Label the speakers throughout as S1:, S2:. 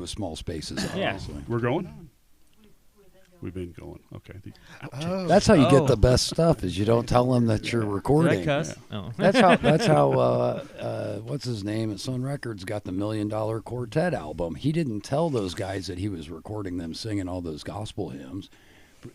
S1: with small spaces.
S2: Yeah.
S1: Obviously.
S3: We're going? We've been going. Okay.
S1: That's how you get the best stuff. Is you don't tell them that you're recording.
S2: Did I cuss? Oh.
S1: That's how what's his name at Sun Records got the $1 Million Quartet album. He didn't tell those guys that he was recording them singing all those gospel hymns.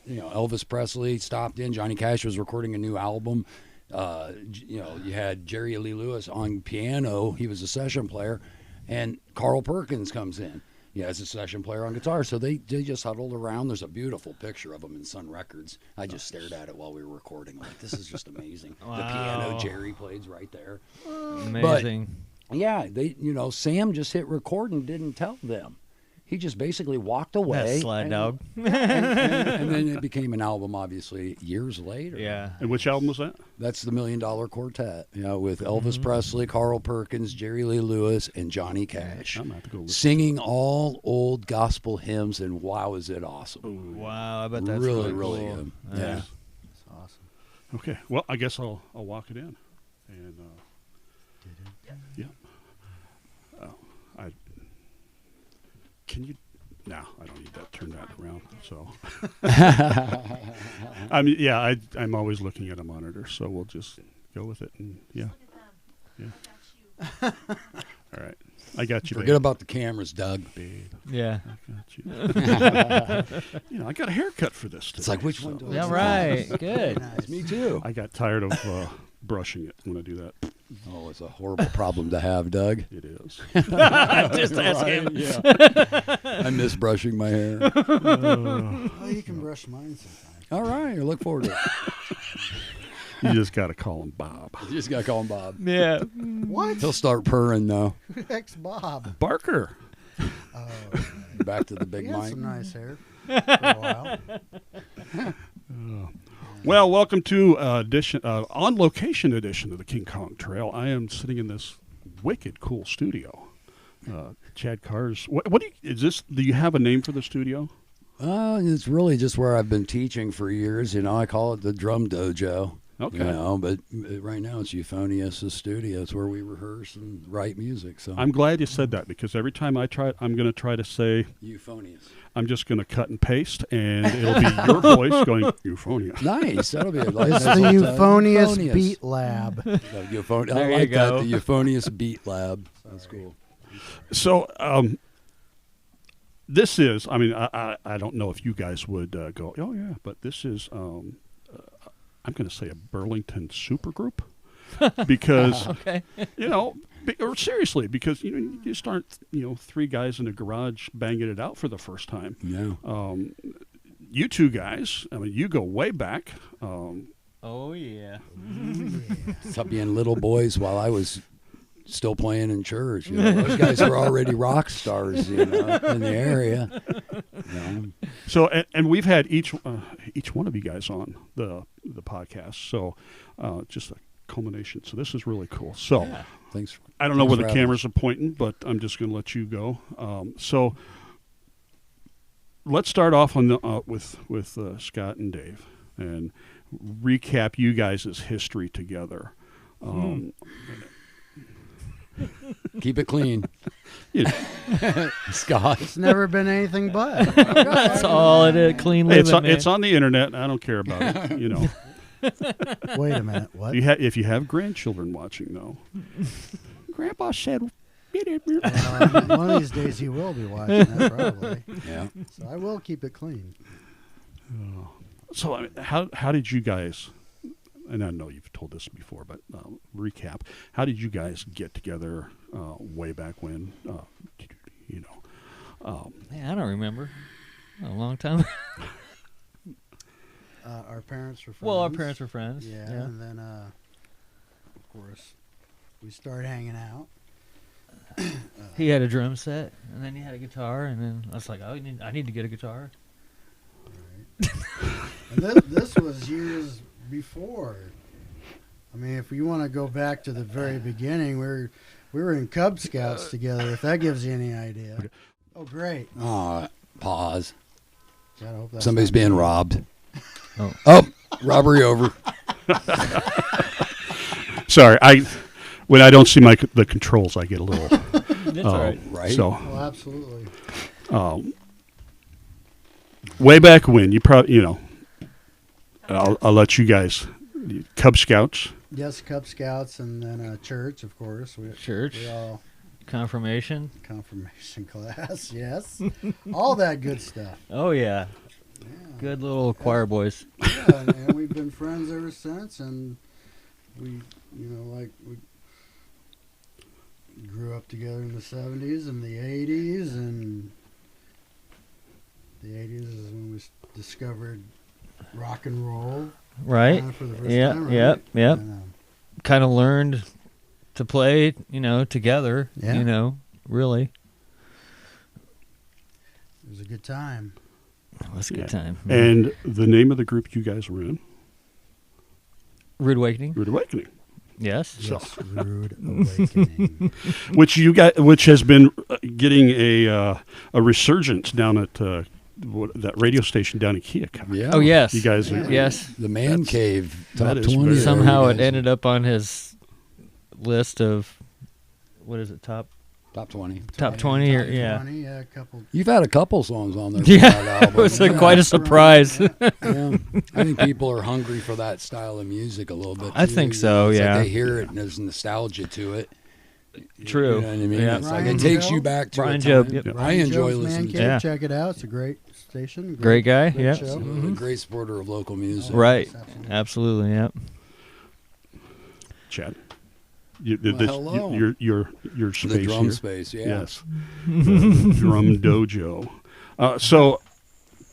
S1: You know, Elvis Presley stopped in. Johnny Cash was recording a new album. You know, you had Jerry Lee Lewis on piano. He was a session player, and Carl Perkins comes in. He has a session player on guitar. So they just huddled around. There's a beautiful picture of them in Sun Records. I just stared at it while we were recording. Like, this is just amazing.
S2: Wow.
S1: The piano Jerry plays right there.
S2: Amazing.
S1: But, yeah, Sam just hit record and didn't tell them. He just basically walked away.
S2: That slide dog.
S1: and then it became an album, obviously, years later.
S2: Yeah.
S3: And which album was that?
S1: That's the $1 Million Quartet, with Elvis Presley, Carl Perkins, Jerry Lee Lewis, and Johnny Cash.
S3: I'm going to have to go listen.
S1: Singing all old gospel hymns, and wow, is it awesome.
S3: Ooh.
S2: Wow, I bet that's
S1: really
S2: cool.
S1: good.
S2: Yeah.
S1: Yeah.
S4: That's awesome.
S3: Okay. Well, I guess I'll walk it in. And, yeah. Can you... No, I don't need that. Turn that around. So, I mean, yeah, I'm always looking at a monitor, so we'll just go with it. And yeah. All right, I got you.
S1: Forget
S3: babe.
S1: about the cameras, Doug.
S3: Babe.
S2: Yeah.
S3: I got you. I got a haircut for this today.
S1: It's like, which one do I
S2: Yeah,
S1: do?
S2: right. Good.
S4: Nice.
S1: Me too.
S3: I got tired of brushing it when I do that.
S1: Oh, it's a horrible problem to have, Doug.
S3: It is.
S2: Just ask him.
S1: Yeah. I miss brushing my hair.
S4: Oh, you can brush mine sometime.
S1: All right, I look forward to it.
S3: You just got to call him Bob.
S1: You just got to call him Bob.
S2: Yeah.
S4: What?
S1: He'll start purring, though.
S4: Who the heck's Bob?
S3: Barker.
S4: Oh,
S1: Back to the big
S4: he had
S1: mic.
S4: some nice hair for a while.
S3: Well, welcome to on location edition of the King Kong Trail. I am sitting in this wicked cool studio. Chad Carr's. What do you, is this? Do you have a name for the studio?
S1: It's really just where I've been teaching for years. I call it the drum dojo.
S3: Okay.
S1: But right now it's Euphonious' studio. It's where we rehearse and write music. So
S3: I'm glad you said that because every time I try, I'm going to try to say
S1: Euphonious.
S3: I'm just going to cut and paste, and it'll be your voice going Euphonious.
S1: Nice. That'll be a
S4: It's
S1: nice
S4: the
S1: little
S4: Euphonious Beat Lab.
S1: I
S2: There you
S1: like that.
S2: go.
S1: The Euphonious Beat Lab. That's cool.
S3: So this is. I mean, I don't know if you guys would go. Oh yeah, but this is. I'm going to say a Burlington supergroup because
S2: Okay.
S3: or seriously because you just aren't three guys in a garage banging it out for the first time.
S1: Yeah.
S3: You two guys, I mean, you go way back.
S2: Oh, yeah.
S1: Stop being little boys while I was still playing in church. Those guys were already rock stars, in the area.
S3: So, and we've had each one of you guys on the podcast. So, just a culmination. So this is really cool. So,
S2: Yeah.
S1: Thanks.
S3: I don't know where the
S1: Thanks for
S3: cameras are pointing, but I'm just going to let you go. So, let's start off on the with Scott and Dave and recap you guys' history together.
S1: Keep it clean. Scott.
S4: It's never been anything but.
S2: That's all it is. Clean living,
S3: It's on the internet. I don't care about it.
S4: Wait a minute. What?
S3: If you have grandchildren watching, though, Grandpa said,
S4: one of these days he will be watching that probably.
S1: Yeah.
S4: So I will keep it clean.
S3: So I mean, how did you guys? And I know you've told this before, but recap. How did you guys get together way back when?
S2: Man, I don't remember. A long time.
S4: Our parents were friends.
S2: Well, our parents were friends.
S4: Yeah, and then, of course, we started hanging out.
S2: He had a drum set, and then he had a guitar, and then I was like, I need to get a guitar.
S4: Right. And this was years before. I mean, if you want to go back to the very beginning, we were in Cub Scouts together, if that gives you any idea.
S3: Okay.
S4: Oh, great.
S1: Pause.
S4: God, I hope that's
S1: Somebody's
S4: not
S1: being
S4: me.
S1: robbed.
S2: Oh.
S1: Robbery over.
S3: Sorry, when I don't see the controls, I get a little
S2: That's all right.
S1: Right.
S3: So,
S4: Oh, absolutely.
S3: way back when, you probably, I'll let you guys, Cub Scouts.
S4: Yes, Cub Scouts, and then church, of course.
S2: Church.
S4: We all
S2: Confirmation.
S4: confirmation class. Yes, all that good stuff.
S2: Oh, yeah. Good little choir boys.
S4: Yeah, and we've been friends ever since. And we grew up together in the 70s and the 80s, and the 80s is when we discovered rock and roll.
S2: Right.
S4: For the first
S2: Yeah,
S4: time, right?
S2: yep.
S4: And,
S2: Kind of learned to play, together,
S4: Yeah.
S2: really.
S4: it was a good time.
S2: It was a good time.
S3: And the name of the group you guys were in,
S2: Rude Awakening?
S3: Rude Awakening,
S2: Yes.
S4: Yes, Rude Awakening.
S3: which has been getting a resurgence down at that radio station down in Keokuk.
S1: Yeah.
S2: Oh, yes.
S3: You guys
S4: Yeah.
S3: are,
S2: Yes.
S1: The Man Cave
S3: that
S1: top
S3: is
S1: 20.
S3: very-
S2: Somehow
S1: You
S2: it
S1: guys-
S2: ended up on his list of, what is it, top
S1: top 20.
S2: 20 or,
S4: Top
S2: yeah.
S4: 20, yeah, a couple.
S1: You've had a couple songs on there.
S2: Yeah,
S1: for that album.
S2: it was
S1: Yeah.
S2: quite a surprise.
S4: Yeah.
S1: Yeah. I think people are hungry for that style of music a little bit.
S2: I
S1: too.
S2: think so,
S1: It's like
S2: yeah.
S1: they hear it and there's nostalgia to it.
S2: True.
S1: You know what I mean?
S2: Yeah.
S1: It's like
S4: Brian
S1: it takes
S4: Joe?
S1: you back to
S2: Brian
S1: a
S2: Joe,
S1: time.
S2: yep.
S1: I enjoy
S4: Joe's Man
S1: listening
S4: Cave,
S1: to it.
S2: Yeah.
S4: Check it out. It's a great station.
S2: Great guy,
S4: great
S2: yeah.
S4: show.
S1: Absolutely. Great supporter of local music.
S2: Right.
S4: Absolutely.
S2: Absolutely, yeah.
S3: Chad.
S1: Hello.
S3: Your space
S1: The drum
S3: here.
S1: space, yeah.
S3: Yes. The drum dojo. So,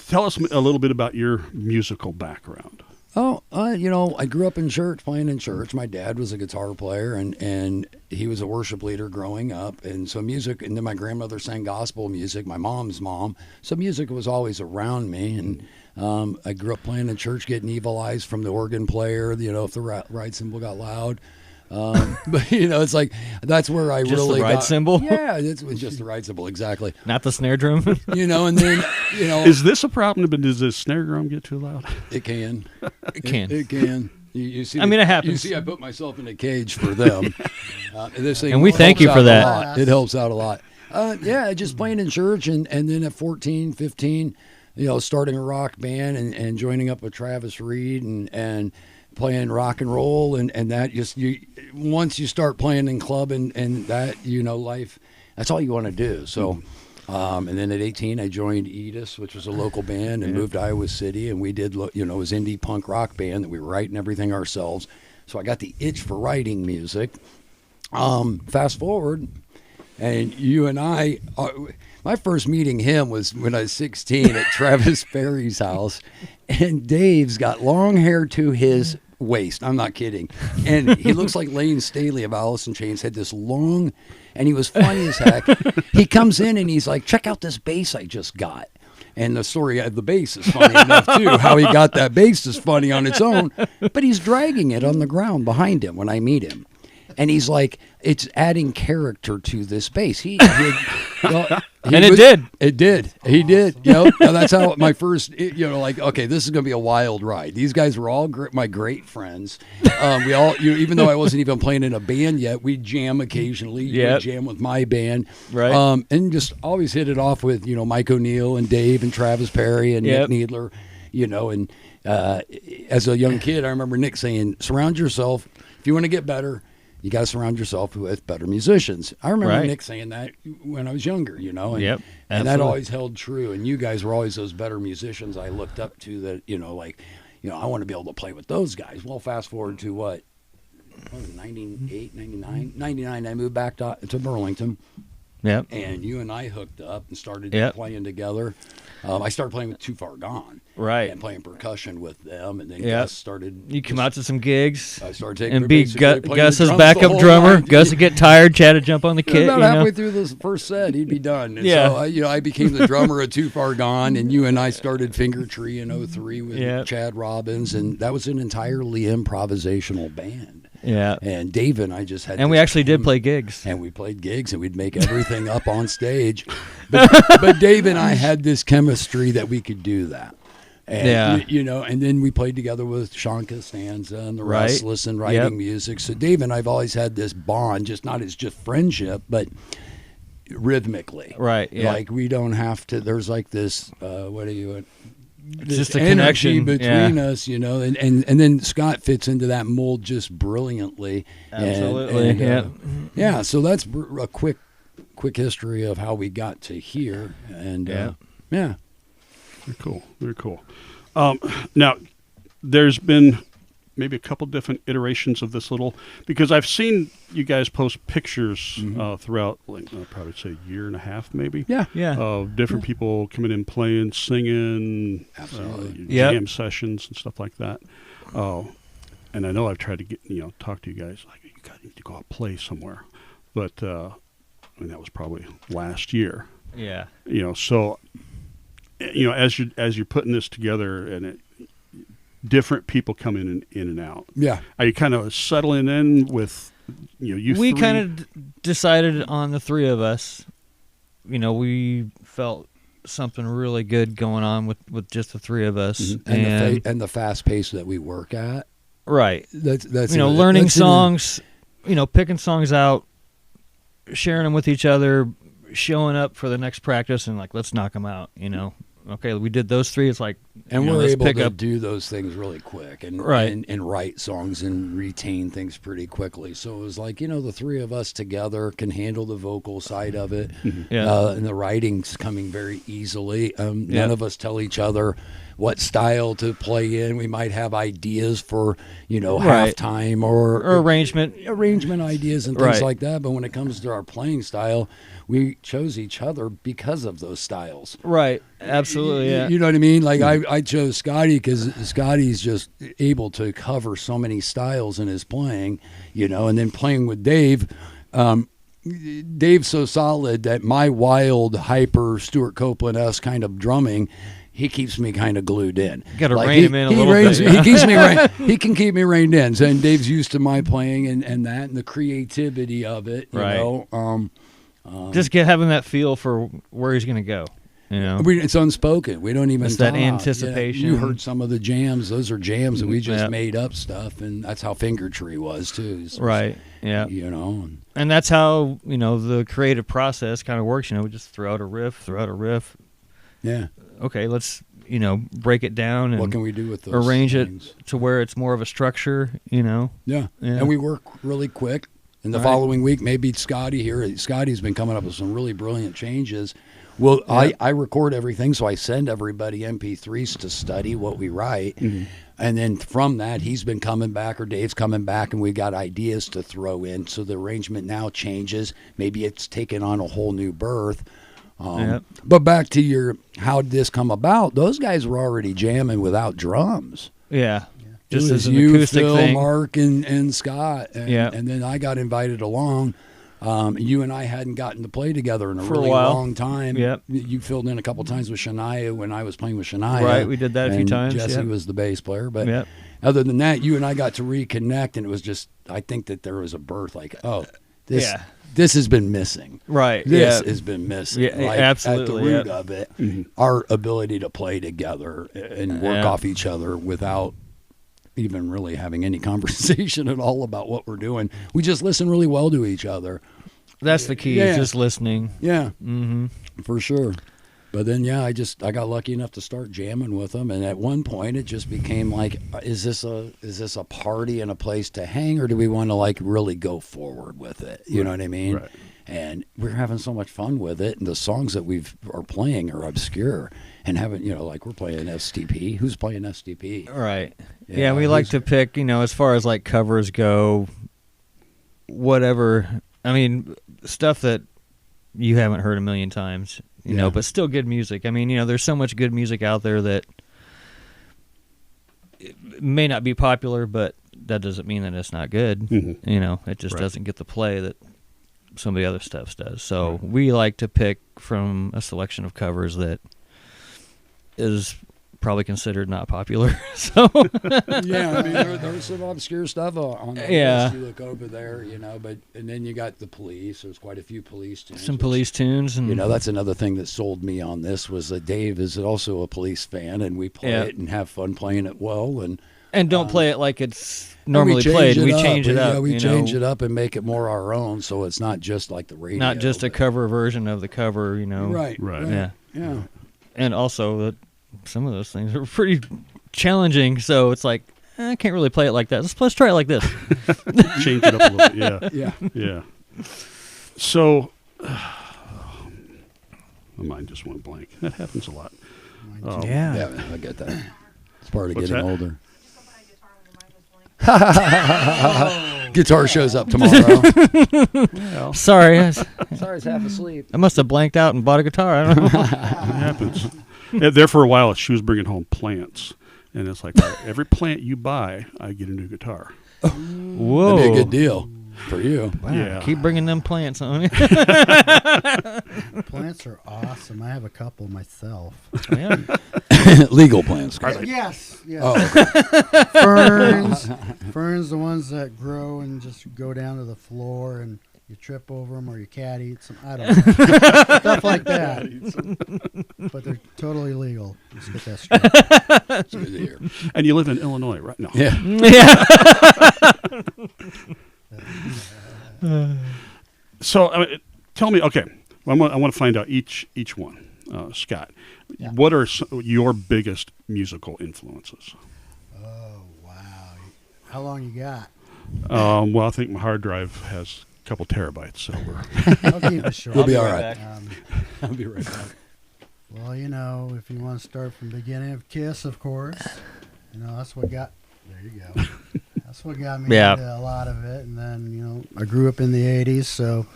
S3: tell us a little bit about your musical background.
S1: Oh, I grew up in church, playing in church. My dad was a guitar player, and he was a worship leader growing up. And so music, and then my grandmother sang gospel music, my mom's mom. So music was always around me. And I grew up playing in church, getting evil eyes from the organ player, if the right cymbal got loud. But, it's like, that's where I
S2: Just
S1: really
S2: the right
S1: got,
S2: cymbal?
S1: Yeah, it was just the right cymbal, exactly.
S2: Not the snare drum.
S1: And then,
S3: Is this a problem? But does the snare drum get too loud?
S1: it can.
S2: It can.
S1: It can. You see,
S2: I mean, it happens.
S1: You see, I put myself in a cage for them. This thing
S2: And we thank
S1: helps
S2: you
S1: out
S2: for
S1: a
S2: that.
S1: lot. It helps out a lot. Just playing in church, and then at 14, 15, starting a rock band and joining up with Travis Reed and playing rock and roll, and that once you start playing in club and that, life, that's all you want to do. So. And then at 18, I joined Edis, which was a local band, and moved to Iowa City. And we did, it was indie punk rock band that we were writing everything ourselves. So I got the itch for writing music. Fast forward, and you and I, my first meeting him was when I was 16 at Travis Perry's house. And Dave's got long hair to his waist. I'm not kidding. And he looks like Lane Staley of Alice in Chains, had this long... And he was funny as heck. He comes in and he's like, check out this bass I just got. And the story of the bass is funny enough, too. How he got that bass is funny on its own. But he's dragging it on the ground behind him when I meet him. And he's like, it's adding character to this bass.
S2: And it did.
S1: It did. He did. That's how my first, okay, this is going to be a wild ride. These guys were all my great friends. We all, even though I wasn't even playing in a band yet, we'd jam occasionally.
S2: Yep.
S1: We'd jam with my band.
S2: Right.
S1: And just always hit it off with, Mike O'Neill and Dave and Travis Perry and
S2: Yep.
S1: Nick Needler, and as a young kid, I remember Nick saying, surround yourself, if you want to get better, you got to surround yourself with better musicians. I remember
S2: Right.
S1: Nick saying that when I was younger, and,
S2: Yep,
S1: and that
S2: absolutely.
S1: always held true. And you guys were always those better musicians I looked up to that, I want to be able to play with those guys. Well, fast forward to what was it, 98, 99? 99, I moved back to Burlington.
S2: Yep.
S1: And you and I hooked up and started
S2: Yep.
S1: playing together. I started playing with Too Far Gone.
S2: Right.
S1: And playing percussion with them. And then
S2: Yep.
S1: Gus started.
S2: You come out to some gigs
S1: I started taking
S2: and be
S1: basically playing
S2: Gus's
S1: the drums the
S2: backup
S1: whole
S2: drummer.
S1: night.
S2: Gus would get tired, Chad would jump on the kit.
S1: About halfway through this first set, he'd be done. And
S2: Yeah.
S1: so, I became the drummer of Too Far Gone, and you and I started Finger Tree in 03 with
S2: Yep.
S1: Chad Robbins, and that was an entirely improvisational band.
S2: Yeah.
S1: And Dave and I just had
S2: And we
S1: this
S2: actually did
S1: jam,
S2: play gigs.
S1: and we played gigs, and we'd make everything up on stage. But Dave and I had this chemistry that we could do that. And,
S2: Yeah.
S1: and then we played together with Sean Costanza and the
S2: Right.
S1: Restless and writing
S2: Yep.
S1: music. So Dave and I've always had this bond, just not as just friendship, but rhythmically.
S2: Right. Yeah.
S1: Like we don't have to. There's like this. This
S2: Just a
S1: energy
S2: connection
S1: between us, you know, and then Scott fits into that mold just brilliantly.
S2: Absolutely.
S1: Yeah. So that's a quick history of how we got to here, and yeah.
S3: Very cool. Very cool. Now, there's been maybe a couple different iterations of this little, because I've seen you guys post pictures throughout, like, I'll probably say a year and a half, maybe.
S2: Yeah.
S3: Of different people coming in, playing, singing, jam sessions and stuff like that. And I know I've tried to talk to you guys, like, you need to go out and play somewhere. But, I mean, that was probably last year.
S2: Yeah.
S3: So, as you're putting this together, and different people come in and out.
S1: Yeah.
S3: Are you kind of settling in with, you
S2: We
S3: three?
S2: kind of decided on the three of us. We felt something really good going on with just the three of us.
S1: And the fast pace that we work at.
S2: Right.
S1: That's
S2: learning songs, picking songs out, sharing them with each other, showing up for the next practice, and like, let's knock them out, Okay, we did those three. It's like,
S1: and we're
S2: let's
S1: able
S2: pick
S1: to
S2: up.
S1: do those things really quick, and write songs and retain things pretty quickly. So it was like, the three of us together can handle the vocal side of it, and the writing's coming very easily. None of us tell each other what style to play in. We might have ideas for halftime or
S2: arrangement
S1: ideas and things like that. But when it comes to our playing style, we chose each other because of those styles.
S2: Right. Absolutely. Yeah.
S1: You know what I mean? Like I chose Scotty because Scotty's just able to cover so many styles in his playing, and then playing with Dave. Dave's so solid that my wild, hyper Stuart Copeland-esque kind of drumming, he keeps me kind of glued in.
S2: Got to rein him in a little bit.
S1: He keeps me he can keep me reined in. So, and Dave's used to my playing and that and the creativity of it. You know,
S2: just having that feel for where he's going to go.
S1: It's unspoken. We don't even
S2: it's
S1: talk.
S2: that anticipation.
S1: You heard some of the jams. Those are jams that we just made up stuff, and that's how Finger Tree was too. So,
S2: right. Yeah. And that's how the creative process kind of works. We just throw out a riff.
S1: Yeah.
S2: Okay, let's break it down and
S1: what can we do with those
S2: arrange
S1: things?
S2: It to where it's more of a structure. Yeah.
S1: And we work really quick. And the following week, maybe Scotty here. Scotty's been coming up with some really brilliant changes. Well, I record everything, so I send everybody MP3s to study what we write. Mm-hmm. And then from that, he's been coming back, or Dave's coming back, and we got ideas to throw in. So the arrangement now changes. Maybe it's taken on a whole new berth. But back to how did this come about? Those guys were already jamming without drums.
S2: Yeah. Just
S1: it was
S2: as an
S1: you,
S2: acoustic
S1: Phil,
S2: thing.
S1: Mark, and Scott. And then I got invited along. You and I hadn't gotten to play together in a really long time.
S2: Yep.
S1: You filled in a couple times with Shania when I was playing with Shania.
S2: Right, we did that a few times.
S1: Jesse was the bass player. But
S2: yep.
S1: other than that, you and I got to reconnect, and it was just, I think that there was a birth like, this has been missing.
S2: Right.
S1: This has been missing.
S2: Yeah,
S1: like,
S2: absolutely.
S1: At the root of it, our ability to play together and work off each other without even really having any conversation at all about what we're doing. We just listen really well to each other.
S2: That's the key, just listening.
S1: Yeah, for sure. But then, I got lucky enough to start jamming with them, and at one point, it just became like, is this a party and a place to hang, or do we want to like really go forward with it? You know what I mean?
S3: Right.
S1: And we're having so much fun with it, and the songs that we are playing are obscure, and like we're playing STP. Who's playing STP?
S2: Right. Yeah, we like to pick, as far as like covers go, whatever. I mean, stuff that you haven't heard a million times. You know, but still good music. I mean, there's so much good music out there that it may not be popular, but that doesn't mean that it's not good. Mm-hmm. It just doesn't get the play that some of the other stuff does. So we like to pick from a selection of covers that is probably considered not popular. So
S1: I mean, there's some obscure stuff on the list. You look over there, and then you got the Police. There's quite a few Police tunes.
S2: Some Police tunes, and
S1: that's another thing that sold me on this was that Dave is also a Police fan, and we play it and have fun playing it well. And
S2: And don't play it like it's normally
S1: change
S2: played.
S1: it
S2: We
S1: up.
S2: change it up.
S1: Yeah, we
S2: you
S1: change
S2: know,
S1: it up and make it more our own, so it's not just like the radio.
S2: not just a
S1: but-
S2: cover version of the cover. You know,
S1: Right.
S2: Yeah,
S1: Yeah.
S2: and also some of those things are pretty challenging. So it's like I can't really play it like that. Let's try it like this.
S3: Change it up a little bit. Yeah.
S1: Yeah.
S3: Yeah. So, my mind just went blank. That happens a lot.
S1: Yeah, I get that. It's part of
S3: What's
S1: getting
S3: that?
S1: older. Guitar shows up tomorrow.
S3: Well,
S2: Sorry,
S1: Sorry, it's half asleep.
S2: I must have blanked out and bought a guitar. I don't know.
S3: it happens. Yeah, there for a while, she was bringing home plants. And it's like, all right, every plant you buy, I get a new guitar.
S2: Whoa,
S1: That'd be a good deal for you.
S2: Wow,
S3: Yeah.
S2: keep bringing them plants on.
S4: Plants are awesome. I have a couple myself.
S2: Yeah.
S1: Legal plants.
S4: Yes.
S1: Oh, okay.
S4: Ferns, the ones that grow and just go down to the floor and you trip over them or your cat eats them. I don't know. Stuff like that. But they're totally legal. Let's get that straight.
S1: It's good to hear.
S3: And you live in Illinois, right? No.
S1: Yeah.
S3: So, tell me, okay, I want to find out each one. Scott, what are your biggest musical influences?
S4: Oh, wow. How long you got?
S3: Well, I think my hard drive has a couple terabytes, so we're...
S4: I'll keep it short.
S1: We'll be all right.
S4: Um,
S1: I'll be right back.
S4: well, you know, if you want to start from the beginning of Kiss, of course, you know, that's what got... There you go. That's what got me into a lot of it. And then, you know, I grew up in the 80s, so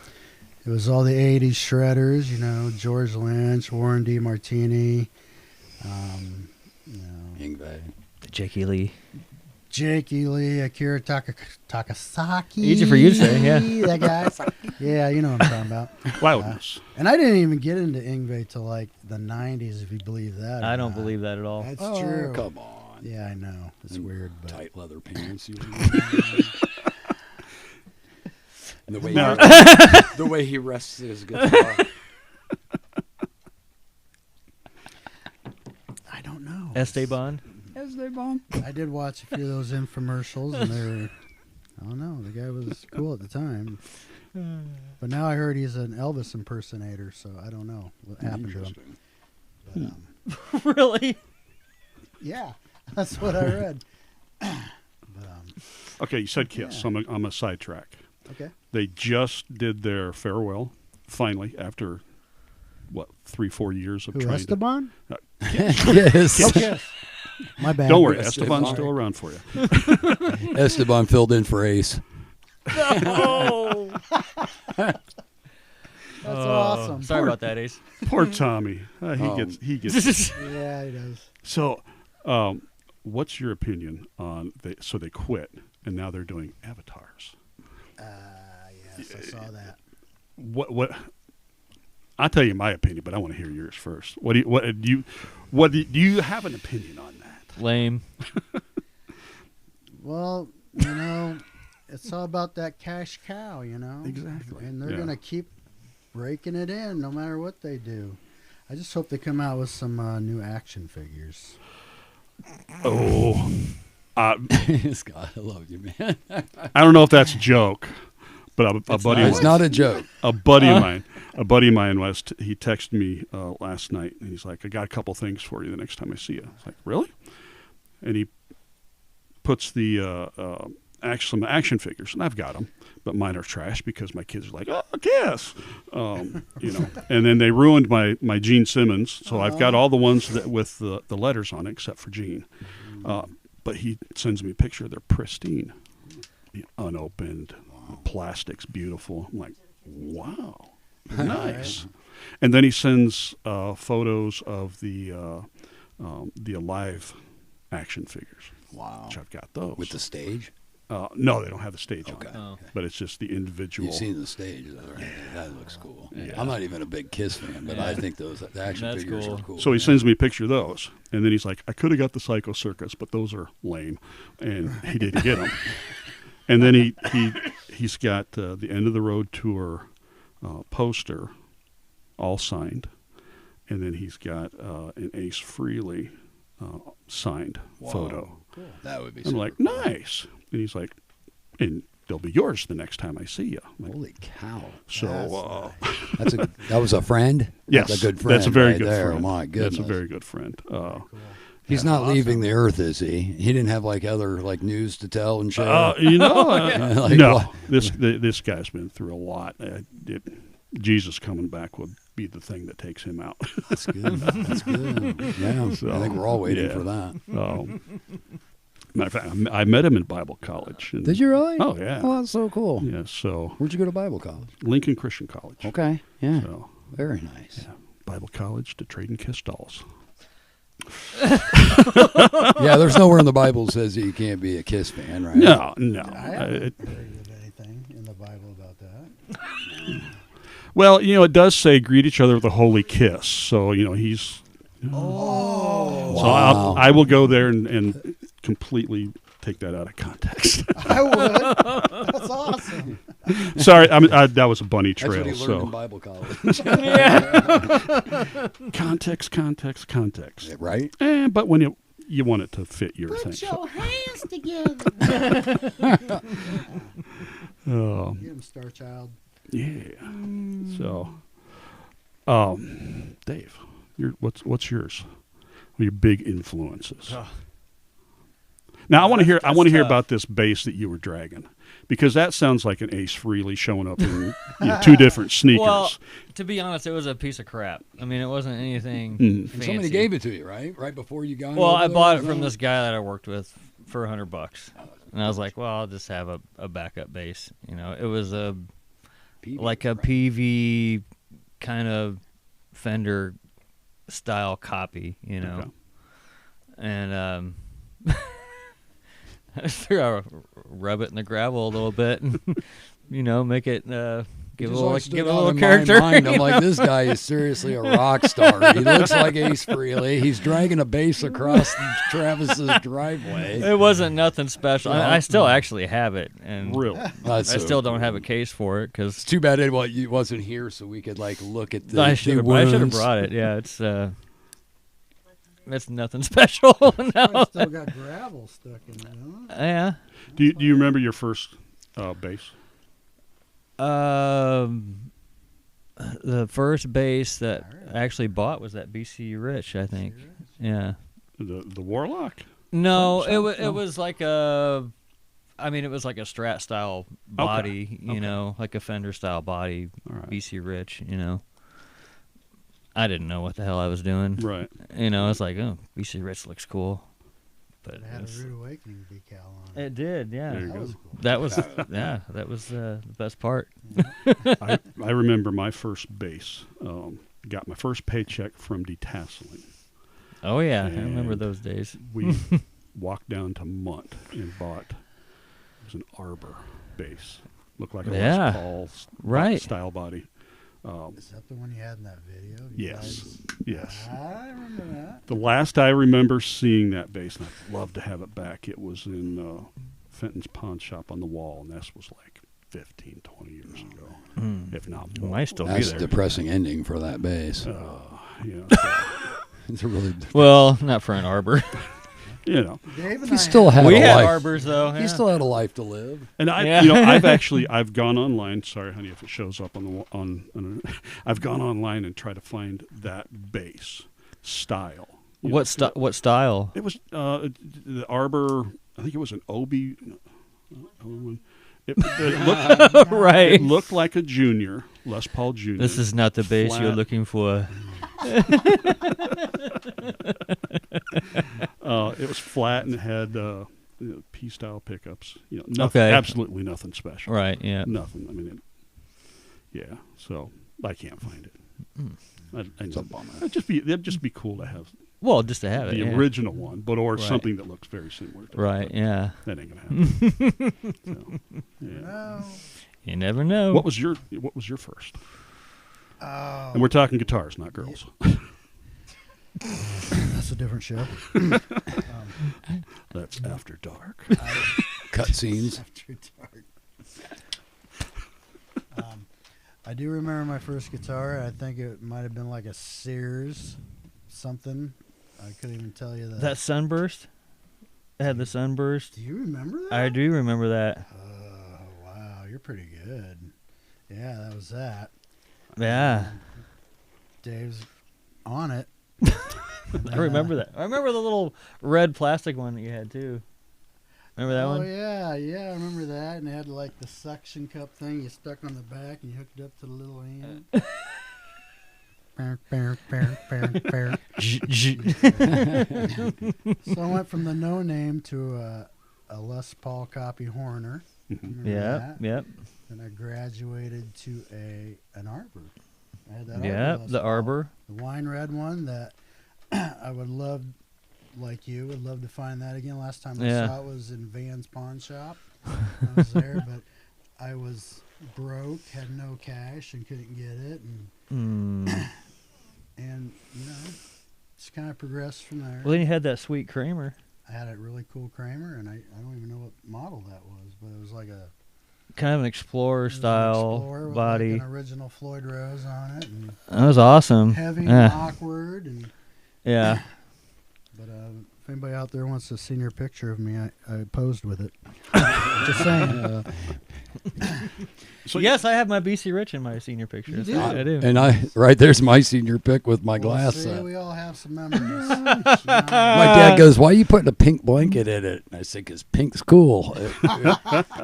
S4: it was all the 80s shredders, you know, George Lynch, Warren D. Martini, you know,
S1: Yngwie.
S2: Jakey Lee.
S4: Jake Ely, Akira Takasaki.
S2: Easy for you to say, yeah.
S4: That guy. Yeah, you know what I'm talking about.
S3: Loudness.
S4: And I didn't even get into Yngwie till like the 90s, if you believe that.
S2: I don't believe that at all.
S1: That's
S4: Oh,
S1: true. Come on.
S4: Yeah, I know. It's weird, but
S1: Tight leather pants. And the way,
S3: No.
S1: the way he rests his guitar.
S4: I don't know.
S2: Esteban.
S1: Esteban.
S4: I did watch a few of those infomercials, and they were, I don't know, the guy was cool at the time. But now I heard he's an Elvis impersonator, so I don't know what happened to him. But,
S2: Really?
S4: yeah, that's what I read. But,
S3: Okay, you said Kiss.
S4: Yeah.
S3: So I'm a sidetrack.
S4: okay.
S3: They just did their farewell, finally, after, 3-4 years of
S4: Who,
S3: trying
S4: Esteban?
S1: Yes.
S4: Okay. My bad.
S3: Don't worry,
S1: Esteban.
S3: Esteban's still around for you.
S1: Esteban filled in for Ace.
S2: No.
S4: That's awesome.
S2: Sorry about that, Ace.
S3: Poor Tommy. He gets.
S4: Yeah, he does.
S3: So, what's your opinion on so they quit and now they're doing avatars?
S4: Yes, I saw that.
S3: What? I'll tell you my opinion, but I want to hear yours first. Do you have an opinion on that?
S2: Lame.
S4: Well, you know, it's all about that cash cow, you know.
S3: Exactly.
S4: And they're
S3: Yeah.
S4: going to keep breaking it in no matter what they do. I just hope they come out with some new action figures.
S3: Oh,
S1: Scott, I love you, man.
S3: I don't know if that's a joke, but a buddy.
S1: It's not a joke.
S3: A buddy of mine was. He texted me last night, and he's like, "I got a couple things for you the next time I see you." I was like, "Really?" And he puts the some action figures, and I've got them, but mine are trash because my kids are like, "Oh, Kiss," you know. And then they ruined my Gene Simmons, so I've got all the ones with the letters on it, except for Gene. But he sends me a picture; they're pristine, unopened, plastics beautiful. I'm like, wow. Nice. And then he sends photos of the Alive action figures.
S1: Wow.
S3: Which I've got those.
S1: With the stage?
S3: No, they don't have the stage
S1: Okay.
S3: on it. But it's just the individual.
S1: You've seen the stage, though, right? That looks cool.
S3: Yeah.
S1: I'm not even a big Kiss fan, but I think the action
S2: That's
S1: figures
S2: cool.
S1: are cool.
S3: So he sends me a picture of those. And then he's like, I could have got the Psycho Circus, but those are lame. And he didn't get them. And then he's got the End of the Road Tour poster all signed. And then he's got an Ace Frehley signed photo.
S4: cool.
S1: That would be.
S3: I'm like, nice. And he's like, and they'll be yours the next time I see you. Like,
S1: Holy cow!
S3: so
S1: That was a friend.
S3: yes,
S1: that's a good friend.
S3: That's a very
S1: right
S3: good
S1: there.
S3: friend.
S1: Oh my goodness,
S3: that's a very good friend.
S4: Cool.
S1: He's not leaving the earth, is he? He didn't have like other like news to tell and share.
S3: No.
S1: What?
S3: This guy's been through a lot. Jesus coming back would be the thing that takes him out.
S1: That's good. That's good. Yeah,
S3: So,
S1: I think we're all waiting
S3: yeah.
S1: for that.
S3: Matter of fact, I met him in Bible college. And,
S1: Did you really?
S3: Oh yeah.
S1: Oh, that's so cool.
S3: Yeah. So
S1: Where'd you go to Bible college?
S3: Lincoln Christian College.
S1: Okay. Yeah.
S3: So
S1: Very nice.
S3: yeah, Bible college to trade and kiss dolls.
S1: Yeah, there's nowhere in the Bible that says that you can't be a Kiss fan, right?
S3: No.
S4: I haven't heard of anything in the Bible about that.
S3: Well, it does say greet each other with a holy kiss. So he's.
S4: Oh.
S3: So
S1: Wow.
S3: I will go there and completely take that out of context.
S4: I would. That's awesome.
S3: Sorry, that was a bunny
S1: That's
S3: trail.
S1: what he learned in Bible college.
S3: Context.
S1: Yeah, right?
S3: But when you want it to fit your thing.
S4: Put your hands together.
S3: Oh,
S4: Get him, Star Child.
S3: yeah. So, Dave, what's yours? What are your big influences? Now I want to hear. I want to hear about this bass that you were dragging, because that sounds like an Ace Frehley showing up in two different sneakers.
S2: Well, to be honest, it was a piece of crap. I mean, it wasn't anything
S1: And
S2: fancy.
S1: somebody gave it to you, right? Right before you got it.
S2: Well,
S1: over
S2: I
S1: there?
S2: bought it from this guy that I worked with for $100, and I was like, "Well, I'll just have a backup bass." It was
S1: PV,
S2: like a
S1: right?
S2: PV kind of Fender style copy,
S3: Okay.
S2: and I figured I'll rub it in the gravel a little bit, and make it give it a little character.
S1: I'm like, this guy is seriously a rock star. He looks like Ace Frehley. He's dragging a bass across Travis's driveway.
S2: It wasn't nothing special. I still actually have it, and
S3: Really?
S2: I still don't have a case for it
S1: It's
S2: because
S1: too bad it wasn't here, so we could like look at the.
S2: I should have
S1: wounds.
S2: brought it. Yeah, it's nothing special.
S4: I
S2: No.
S4: still got gravel stuck in it, huh?
S2: Yeah.
S3: Do you remember your first bass?
S2: The first bass that I actually bought was that BC Rich, I think. Yeah.
S3: The Warlock?
S2: No,
S3: Something?
S2: it was like a Strat style body, like a Fender style body,
S3: All right.
S2: BC Rich, I didn't know what the hell I was doing.
S3: Right.
S2: I was like, oh, BC Rich looks cool. But
S4: It had a Rude Awakening decal on it.
S2: it did, yeah.
S3: There you
S4: That
S3: go.
S4: was cool.
S2: That was the best part.
S3: I remember my first bass. Got my first paycheck from detasseling.
S2: Oh yeah, I remember
S3: And
S2: those days.
S3: We walked down to Munt and bought. It was an Arbor bass. Looked like a Les Paul
S2: right.
S3: style body.
S4: Is that the one you had in that video?
S3: Yes. Yes.
S4: I remember that.
S3: The last I remember seeing that bass, and I'd love to have it back, it was in Fenton's Pawn Shop on the Wall, and this was like 15, 20 years ago, if not more.
S2: Might still be
S1: That's
S2: there.
S1: a depressing ending for that bass.
S3: So,
S1: It's a really.
S2: Well, not for an arbor.
S4: Dave and
S1: He
S4: I
S1: still had
S2: we
S1: a
S2: had
S1: life.
S2: arbors though.
S1: He
S2: yeah.
S1: still had a life to live.
S3: and
S2: Yeah.
S3: I've gone online. Sorry, honey, if it shows up on the I've gone online and tried to find that bass style.
S2: What style?
S3: It was the Arbor. I think it was an Obi. It looked
S2: Right.
S3: It looked like a Junior, Les Paul Junior.
S2: This is not the bass you're
S3: Flat.
S2: looking for.
S3: It was flat and had P-style pickups. Nothing,
S2: Okay.
S3: absolutely nothing special.
S2: Right. Yeah.
S3: Nothing. I mean, so I can't find it.
S1: It's a bummer.
S3: It'd just be cool to have
S2: Well, just to have it.
S3: the
S2: yeah.
S3: original one, or
S2: Right.
S3: something that looks very similar to
S2: Right.
S3: it.
S2: Yeah.
S3: That ain't gonna happen. So, yeah.
S4: No.
S2: You never know.
S3: What was your first?
S4: Oh,
S3: And we're talking guitars, not girls.
S4: that's a different show.
S3: That's After Dark.
S1: Cutscenes.
S4: After dark. I do remember my first guitar. I think it might have been like a Sears something. I couldn't even tell you that.
S2: that Sunburst? had the sunburst.
S4: Do you remember that?
S2: I do remember that.
S4: Oh, wow. You're pretty good. Yeah, that was that.
S2: Yeah.
S4: Dave's on it.
S2: I remember that. I remember the little red plastic one that you had, too. Remember that one?
S4: Oh, yeah. I remember that. And it had, like, the suction cup thing you stuck on the back and you hooked it up to the little hand. So I went from the no name to a Les Paul copy Horner.
S2: Yep.
S4: Then I graduated to an Arbor. I had that
S2: Yeah,
S4: Arbor Les
S2: the
S4: Paul,
S2: Arbor.
S4: the wine red one that I would love, like you, would love to find that again. Last time I saw it was in Van's Pawn Shop. I was there, but I was broke, had no cash, and couldn't get it, and just kind of progressed from there.
S2: Well, then you had that sweet Kramer.
S4: I had a really cool Kramer, and I don't even know what model that was, but it was like a
S2: Kind of an Explorer style
S4: Explorer with
S2: body.
S4: like an original Floyd Rose on it, and
S2: That was awesome.
S4: heavy and awkward, and
S2: Yeah.
S4: but if anybody out there wants a senior picture of me, I posed with it. Just saying.
S3: So
S2: Yes, I have my BC Rich in my senior pictures.
S4: You do?
S2: I do.
S1: And right there's my senior pic with my glass
S4: see,
S1: set.
S4: we all have some memories.
S1: My dad goes, "Why are you putting a pink blanket in it?" And I said, "'Cause pink's cool."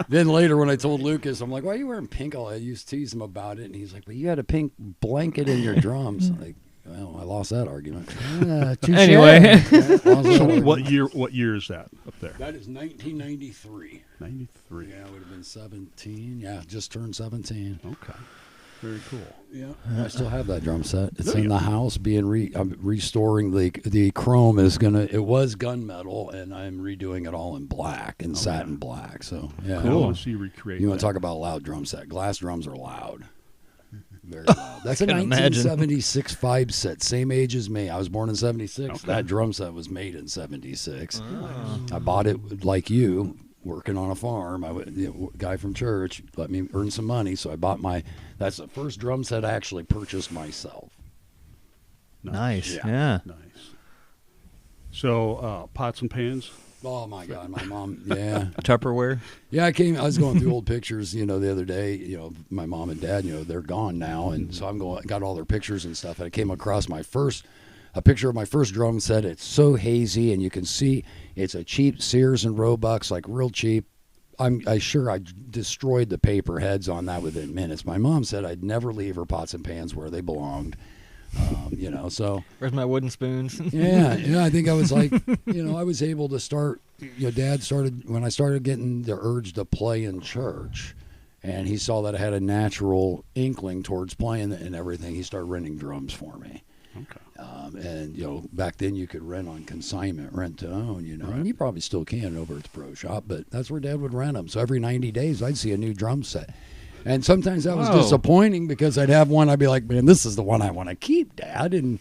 S1: Then later when I told Lucas, I'm like, "Why are you wearing pink?" I used to tease him about it, and he's like, "But you had a pink blanket in your drums." I'm like, well, I lost that argument.
S2: Anyway.
S3: So what year is that up there?
S1: That is 1993.
S3: 93.
S1: Yeah, I would have been 17. Yeah, just turned 17.
S3: Okay. Very cool.
S1: Yeah, I still have that drum set. It's in the house. I'm restoring the chrome it was gunmetal, and I'm redoing it all in black and satin black. So yeah,
S3: I want to see you recreate.
S1: You want to talk about a loud drum set? Glass drums are loud. Very loud. That's a 1976 5 set, same age as me. I was born in 76.
S3: Okay.
S1: That drum set was made in 76. I bought it like you, working on a farm. Guy from church let me earn some money, so I bought that's the first drum set I actually purchased myself.
S2: Nice. Yeah.
S3: Nice. So pots and pans.
S1: Oh my God, my mom, yeah.
S2: Tupperware.
S1: Yeah, I was going through old pictures, the other day, my mom and dad, they're gone now. And so got all their pictures and stuff. And I came across a picture of my first drum set. It's so hazy, and you can see it's a cheap Sears and Roebucks, like real cheap. I destroyed the paper heads on that within minutes. My mom said I'd never leave her pots and pans where they belonged. So
S2: Where's my wooden spoons?
S1: yeah, I think I was like, I was able to start. Dad started when I started getting the urge to play in church, and he saw that I had a natural inkling towards playing and everything. He started renting drums for me.
S3: Okay.
S1: And back then you could rent on consignment, rent to own.
S3: Right.
S1: And you probably still can over at the pro shop, but that's where Dad would rent them. So every 90 days I'd see a new drum set. And sometimes that was disappointing because I'd have one, I'd be like, man, this is the one I want to keep, Dad. And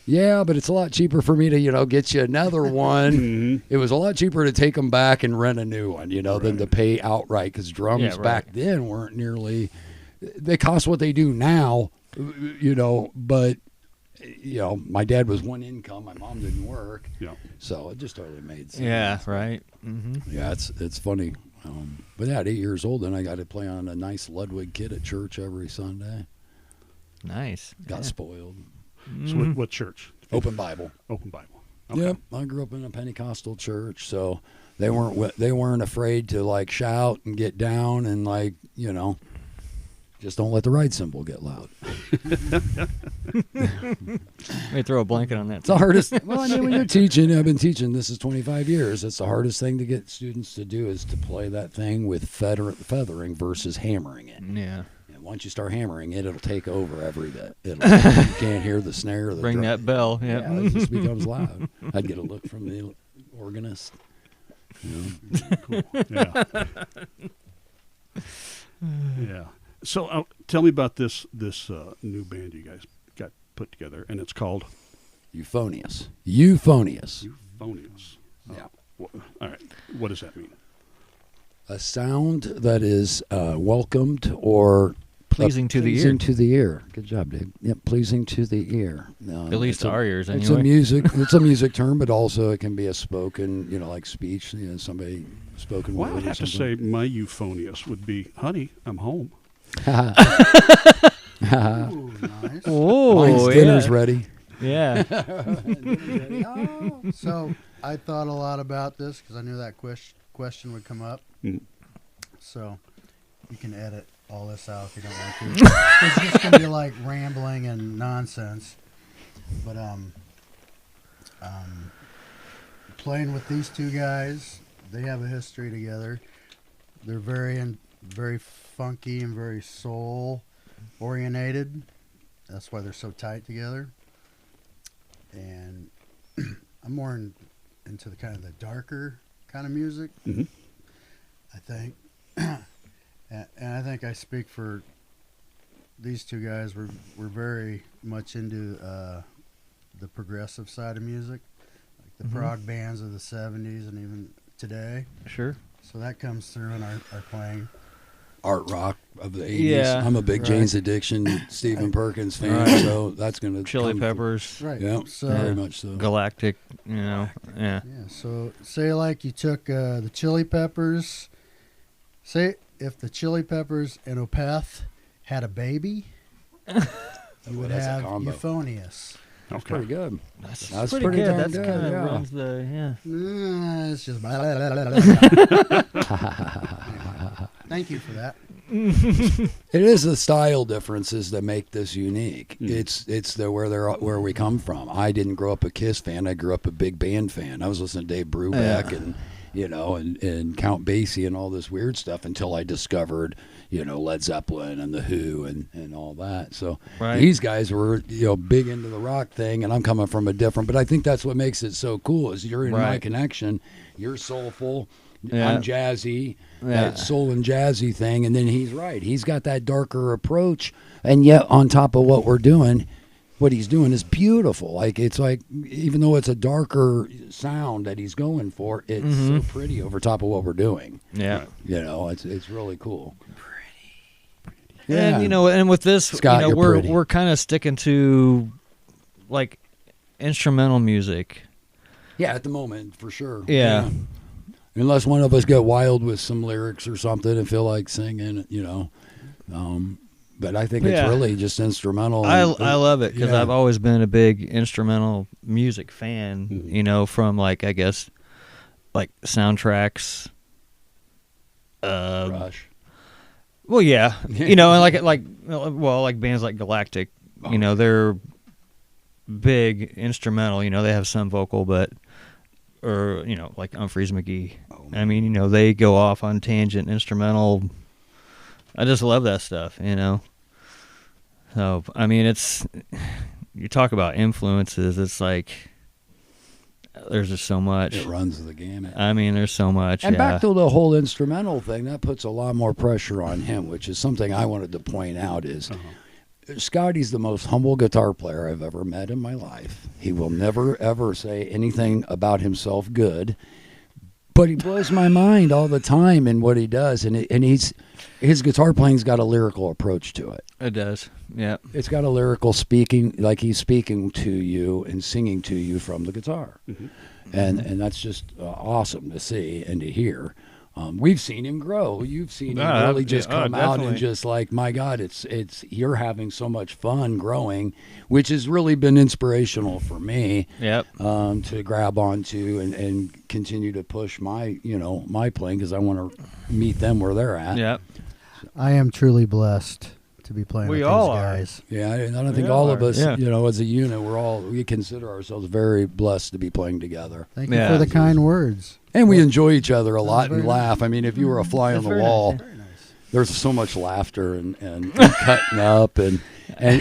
S1: yeah, but it's a lot cheaper for me to, get you another one. It was a lot cheaper to take them back and rent a new one, than to pay outright, because drums back then weren't nearly, they cost what they do now, but, my dad was one income, my mom didn't work.
S3: Yeah.
S1: So it just totally made sense.
S2: Yeah, right. Mm-hmm.
S1: Yeah, it's funny. But yeah, at 8 years old, then I got to play on a nice Ludwig kit at church every Sunday.
S2: Nice.
S1: Got spoiled.
S3: So what church?
S1: Open Bible.
S3: Open Bible. Okay.
S1: Yep, I grew up in a Pentecostal church, so they weren't afraid to shout and get down and just don't let the right cymbal get loud.
S2: Let me throw a blanket on that.
S1: It's the hardest. Well, when you're teaching, I've been teaching. This is 25 years. It's the hardest thing to get students to do is to play that thing with feathering versus hammering it.
S2: Yeah.
S1: And once you start hammering it, it'll take over every bit. You can't hear the snare or the
S2: Ring
S1: drum.
S2: that bell. Yep.
S1: Yeah, it just becomes loud. I'd get a look from the organist.
S3: Cool. Yeah. Yeah. So tell me about this new band you guys got put together, and it's called
S1: Euphonious.
S3: Euphonious.
S1: Yeah.
S3: All right. What does that mean?
S1: A sound that is welcomed or
S2: Pleasing to the ear.
S1: Pleasing to the ear. Good job, Dave. Yep, pleasing to the ear.
S2: At least to our ears, anyway.
S1: It's a music term, but also it can be a spoken, like speech. Somebody spoken word.
S3: Well, I'd have to say my euphonious would be, "Honey, I'm home."
S4: Ooh, nice.
S2: Oh,
S1: Mine's dinner's ready.
S2: Yeah.
S4: So I thought a lot about this because I knew that question would come up.
S3: Mm.
S4: So you can edit all this out if you don't want to. It's just gonna be like rambling and nonsense. But playing with these two guys, they have a history together. They're very funky and very soul orientated. That's why they're so tight together. And I'm more into the kind of the darker kind of music.
S3: Mm-hmm.
S4: I think, and I think I speak for these two guys. We're very much into the progressive side of music, like the prog bands of the '70s and even today.
S2: Sure.
S4: So that comes through in our playing.
S1: Art rock of the 80s.
S2: Yeah.
S1: I'm a big
S4: Right.
S1: Jane's Addiction, Stephen Perkins fan,
S2: Right.
S1: so that's going to
S2: Chili Peppers,
S4: Right.
S1: Yeah,
S4: So
S1: very much so.
S2: Galactic, Yeah.
S4: yeah. So say like you took the Chili Peppers. Say if the Chili Peppers and Opeth had a baby, you would
S1: that's a
S4: have
S1: combo.
S4: Euphonious.
S1: That's pretty good.
S2: That's
S1: pretty
S2: pretty good.
S1: darn
S2: That's
S1: good,
S2: kind of
S1: yeah.
S2: runs the
S4: It's just. Thank you for that.
S1: It is the style differences that make this unique.
S3: Mm.
S1: It's where we come from. I didn't grow up a Kiss fan. I grew up a big band fan. I was listening to Dave Brubeck and and Count Basie and all this weird stuff until I discovered Led Zeppelin and the Who and all that. So
S2: Right.
S1: these guys were big into the rock thing, and I'm coming from a different. But I think that's what makes it so cool is you're in my
S2: Right.
S1: connection. You're soulful.
S2: Yeah.
S1: I'm jazzy.
S2: Yeah.
S1: That soul and jazzy thing, and then he's right. He's got that darker approach, and yet on top of what we're doing, what he's doing is beautiful. It's like even though it's a darker sound that he's going for, it's so pretty over top of what we're doing.
S2: Yeah.
S1: It's really cool. Pretty.
S2: And and with this,
S1: Scott, you're
S2: we're
S1: pretty.
S2: we're kind of sticking to like instrumental music.
S1: Yeah, at the moment for sure.
S2: Yeah.
S1: Unless one of us get wild with some lyrics or something and feel like singing, But I think it's really just instrumental.
S2: I love it because
S1: yeah.
S2: I've always been a big instrumental music fan. From like I guess like soundtracks.
S1: Rush.
S2: Well, yeah, and like bands like Galactic. They're big instrumental. They have some vocal, but. Or, like Humphreys McGee.
S1: Oh,
S2: I mean, they go off on tangent instrumental. I just love that stuff, So, I mean, you talk about influences, it's like, there's just so much.
S1: It runs the gamut.
S2: I mean, there's so much.
S1: And back to the whole instrumental thing, that puts a lot more pressure on him, which is something I wanted to point out is Scotty's the most humble guitar player I've ever met in my life. He will never, ever say anything about himself good, but he blows my mind all the time in what he does. And his guitar playing's got a lyrical approach to it.
S2: It does, yeah.
S1: It's got a lyrical speaking, like he's speaking to you and singing to you from the guitar. Mm-hmm. And that's just awesome to see and to hear. We've seen him grow. You've seen him really just come out and just like, my God, it's you're having so much fun growing, which has really been inspirational for me.
S2: Yep.
S1: To grab onto and continue to push my my playing because I want to meet them where they're at.
S2: Yep.
S4: I am truly blessed to be playing with these guys.
S1: Yeah, and I don't think all of us, as a unit, we consider ourselves very blessed to be playing together.
S4: Thank you for the kind words.
S1: And we enjoy each other a lot and
S4: very
S1: laugh. I mean, if you were a fly on the wall,
S4: Very nice.
S1: there's so much laughter and cutting up, and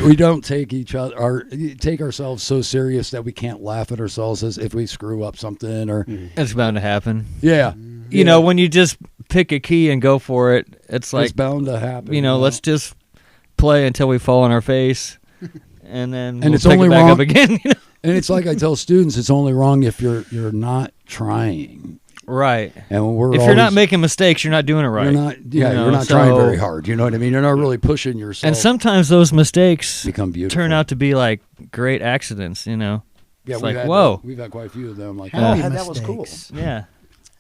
S1: we don't take take ourselves so serious that we can't laugh at ourselves as if we screw up something or.
S2: It's bound to happen.
S1: Yeah.
S2: When you just pick a key and go for it, it's like
S1: it's bound to happen.
S2: let's just play until we fall on our face, and then we'll
S1: it's
S2: pick
S1: only
S2: it back
S1: wrong
S2: up again.
S1: And it's like I tell students, it's only wrong if you're not trying.
S2: Right.
S1: And we're
S2: if you're not making mistakes, you're not doing it right.
S1: You're not, you're not trying very hard. You know what I mean? You're not really pushing yourself.
S2: And sometimes those mistakes
S1: become beautiful.
S2: Turn out to be like great accidents.
S1: Yeah,
S2: it's like whoa.
S1: We've had quite a few of them. Like,
S4: that
S1: was cool.
S2: Yeah.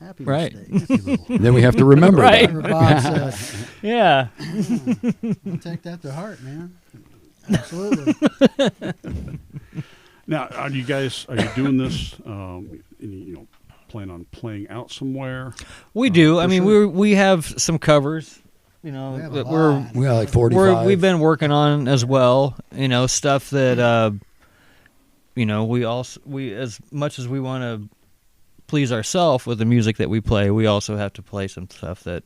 S4: Happy
S2: right.
S4: mistakes.
S1: Then we have to remember
S2: right.
S1: that.
S4: Bob said,
S2: yeah.
S4: I'll take that to heart, man. Absolutely.
S3: Now, are you doing this? Plan on playing out somewhere?
S2: We do. I mean,
S3: sure.
S2: we have some covers. You know, that
S1: we got like 45.
S2: We've been working on as well. You know, stuff that we as much as we want to please ourselves with the music that we play, we also have to play some stuff that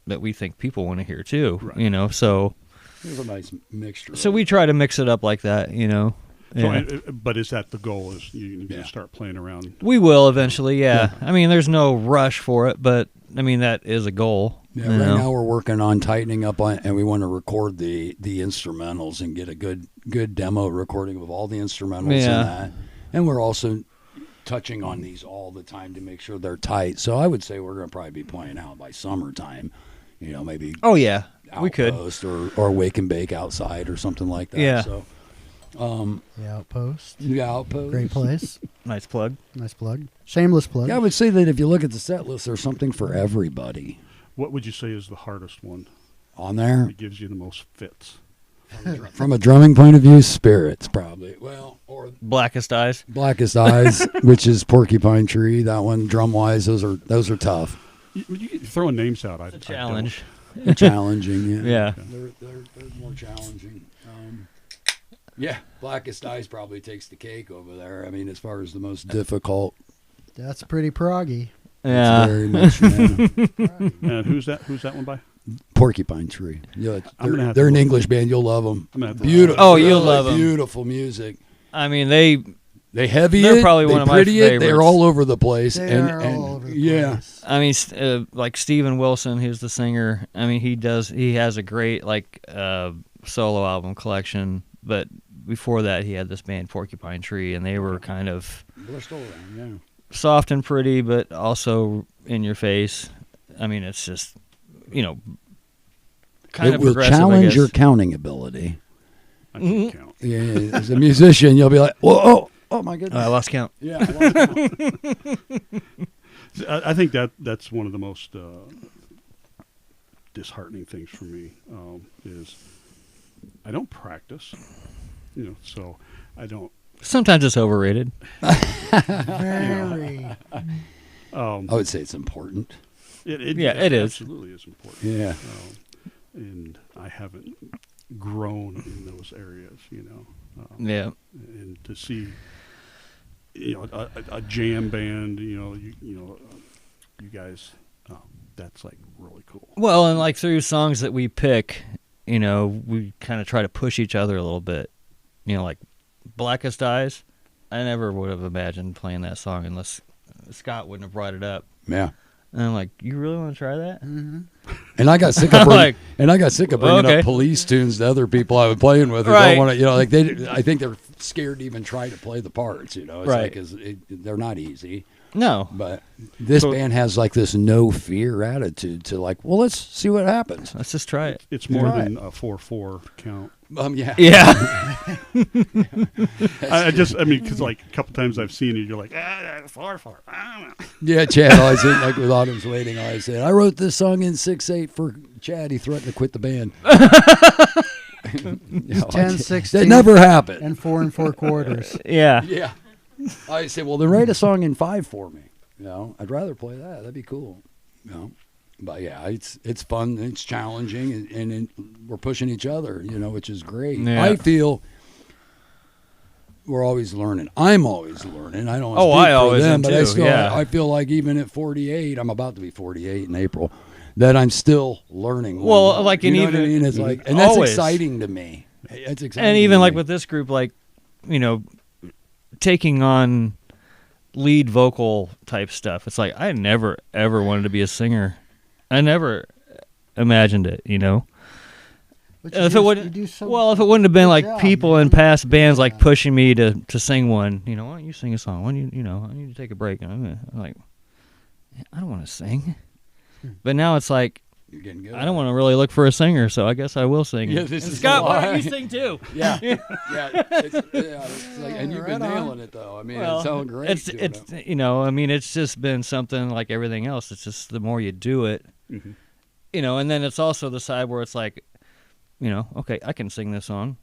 S2: we think people want to hear too. Right. You know, so
S1: there's a nice mixture.
S2: So we try to mix it up like that. You know. Yeah.
S3: So, but is that the goal? Is you going to start playing around?
S2: We will eventually, yeah. I mean, there's no rush for it, but I mean that is a goal.
S1: Yeah, right now we're working on tightening up on, and we want to record the instrumentals and get a good demo recording of all the instrumentals in that. And we're also touching on these all the time to make sure they're tight. So I would say we're going to probably be playing out by summertime. You know, maybe.
S2: Oh yeah, we could.
S1: Or wake and bake outside or something like that.
S2: Yeah.
S1: So.
S4: The Outpost.
S1: The Outpost.
S4: Great place.
S2: Nice plug.
S4: Nice plug. Shameless plug.
S1: Yeah, I would say that if you look at the set list, there's something for everybody.
S3: What would you say is the hardest one?
S1: On there?
S3: It gives you the most fits.
S1: From a drumming point of view, Spirits probably. Well, or
S2: Blackest Eyes.
S1: Blackest Eyes, which is Porcupine Tree. That one, drum wise, those are tough.
S3: You throwing names out.
S2: It's a challenge.
S1: Challenging, yeah.
S2: Yeah.
S1: They're more challenging. Yeah, Blackest Eyes probably takes the cake over there. I mean, as far as the most difficult.
S4: That's pretty proggy.
S2: Yeah.
S1: Very much,
S3: And who's that one by?
S1: Porcupine Tree. Yeah, they're an English band. You'll love them.
S3: Beautiful.
S2: Oh, you'll love them.
S1: Beautiful music.
S2: I mean, they
S1: heavy
S2: they're
S1: it.
S2: Probably
S1: they
S2: one of my
S1: pretty
S2: favorites.
S1: It. They're all over the place.
S4: They are all over the place.
S2: I mean, like Steven Wilson, who's the singer. I mean, he has a great solo album collection. But before that, he had this band Porcupine Tree, and they were kind of soft and pretty, but also in your face. I mean, it's just kind of
S1: will
S2: progressive.
S1: Challenge your counting ability.
S3: I can't count.
S1: Yeah, as a musician, you'll be like, "Whoa, oh my goodness!"
S2: I lost count.
S1: Yeah, I lost count.
S3: I think that's one of the most disheartening things for me is I don't practice, so I don't.
S2: Sometimes it's overrated.
S4: Very.
S1: I would say it's important.
S3: It
S2: is.
S3: Absolutely is important.
S1: Yeah.
S3: And I haven't grown in those areas,
S2: Yeah.
S3: And to see, a jam band, you guys, that's like really cool.
S2: Well, and like through songs that we pick, we kind of try to push each other a little bit. Like Blackest Eyes, I never would have imagined playing that song unless Scott wouldn't have brought it up.
S1: Yeah.
S2: And I'm like, you really want to try that?
S4: Mm-hmm.
S1: And I got sick of bringing up Police tunes to other people I was playing with who don't want to, I think they're scared to even try to play the parts, It's
S2: right.
S1: They're not easy.
S2: No.
S1: But this band has like this no fear attitude to like, well, let's see what happens.
S2: Let's just try it.
S3: It's more than a 4/4 count.
S1: Yeah.
S2: Yeah.
S3: because like a couple times I've seen it, you're like, 4/4.
S1: Yeah, Chad always said, like with Autumn's Waiting, I always said, I wrote this song in 6/8 for Chad. He threatened to quit the band.
S4: 10, 16.
S1: That never happened.
S4: And 4 4/4.
S2: Yeah.
S1: Yeah. I said, well, then write a song in 5 for me. I'd rather play that. That'd be cool. But yeah, it's fun. It's challenging, and we're pushing each other. Which is great.
S2: Yeah.
S1: I feel we're always learning. I'm always learning. I don't.
S2: Oh, I always am
S1: but
S2: too.
S1: I feel like even at 48, I'm about to be 48 in April, that I'm still learning.
S2: Well, like
S1: you know
S2: even
S1: what I mean? It's like, and that's
S2: always
S1: exciting to me. It's exciting.
S2: And even like with this group, like taking on lead vocal type stuff. It's like I never ever wanted to be a singer. I never imagined it, If it wouldn't have been like people in past bands like pushing me to sing one, why don't you sing a song? I need to take a break. And I'm like, I don't want to sing. But now it's like,
S1: You're getting good.
S2: I don't want to really look for a singer, so I guess I will sing.
S1: Yeah,
S2: And
S1: this is
S2: Scott, why
S1: why.
S2: don't you sing too?
S1: Yeah, it's like, and you've been
S4: Right on.
S1: nailing it though. I mean,
S2: Well,
S1: it sounds great.
S2: It's
S1: doing it.
S2: you know, I mean, it's just been something like everything else. It's just the more you do it, you know, and then it's also the side where it's like, you know, okay, I can sing this song.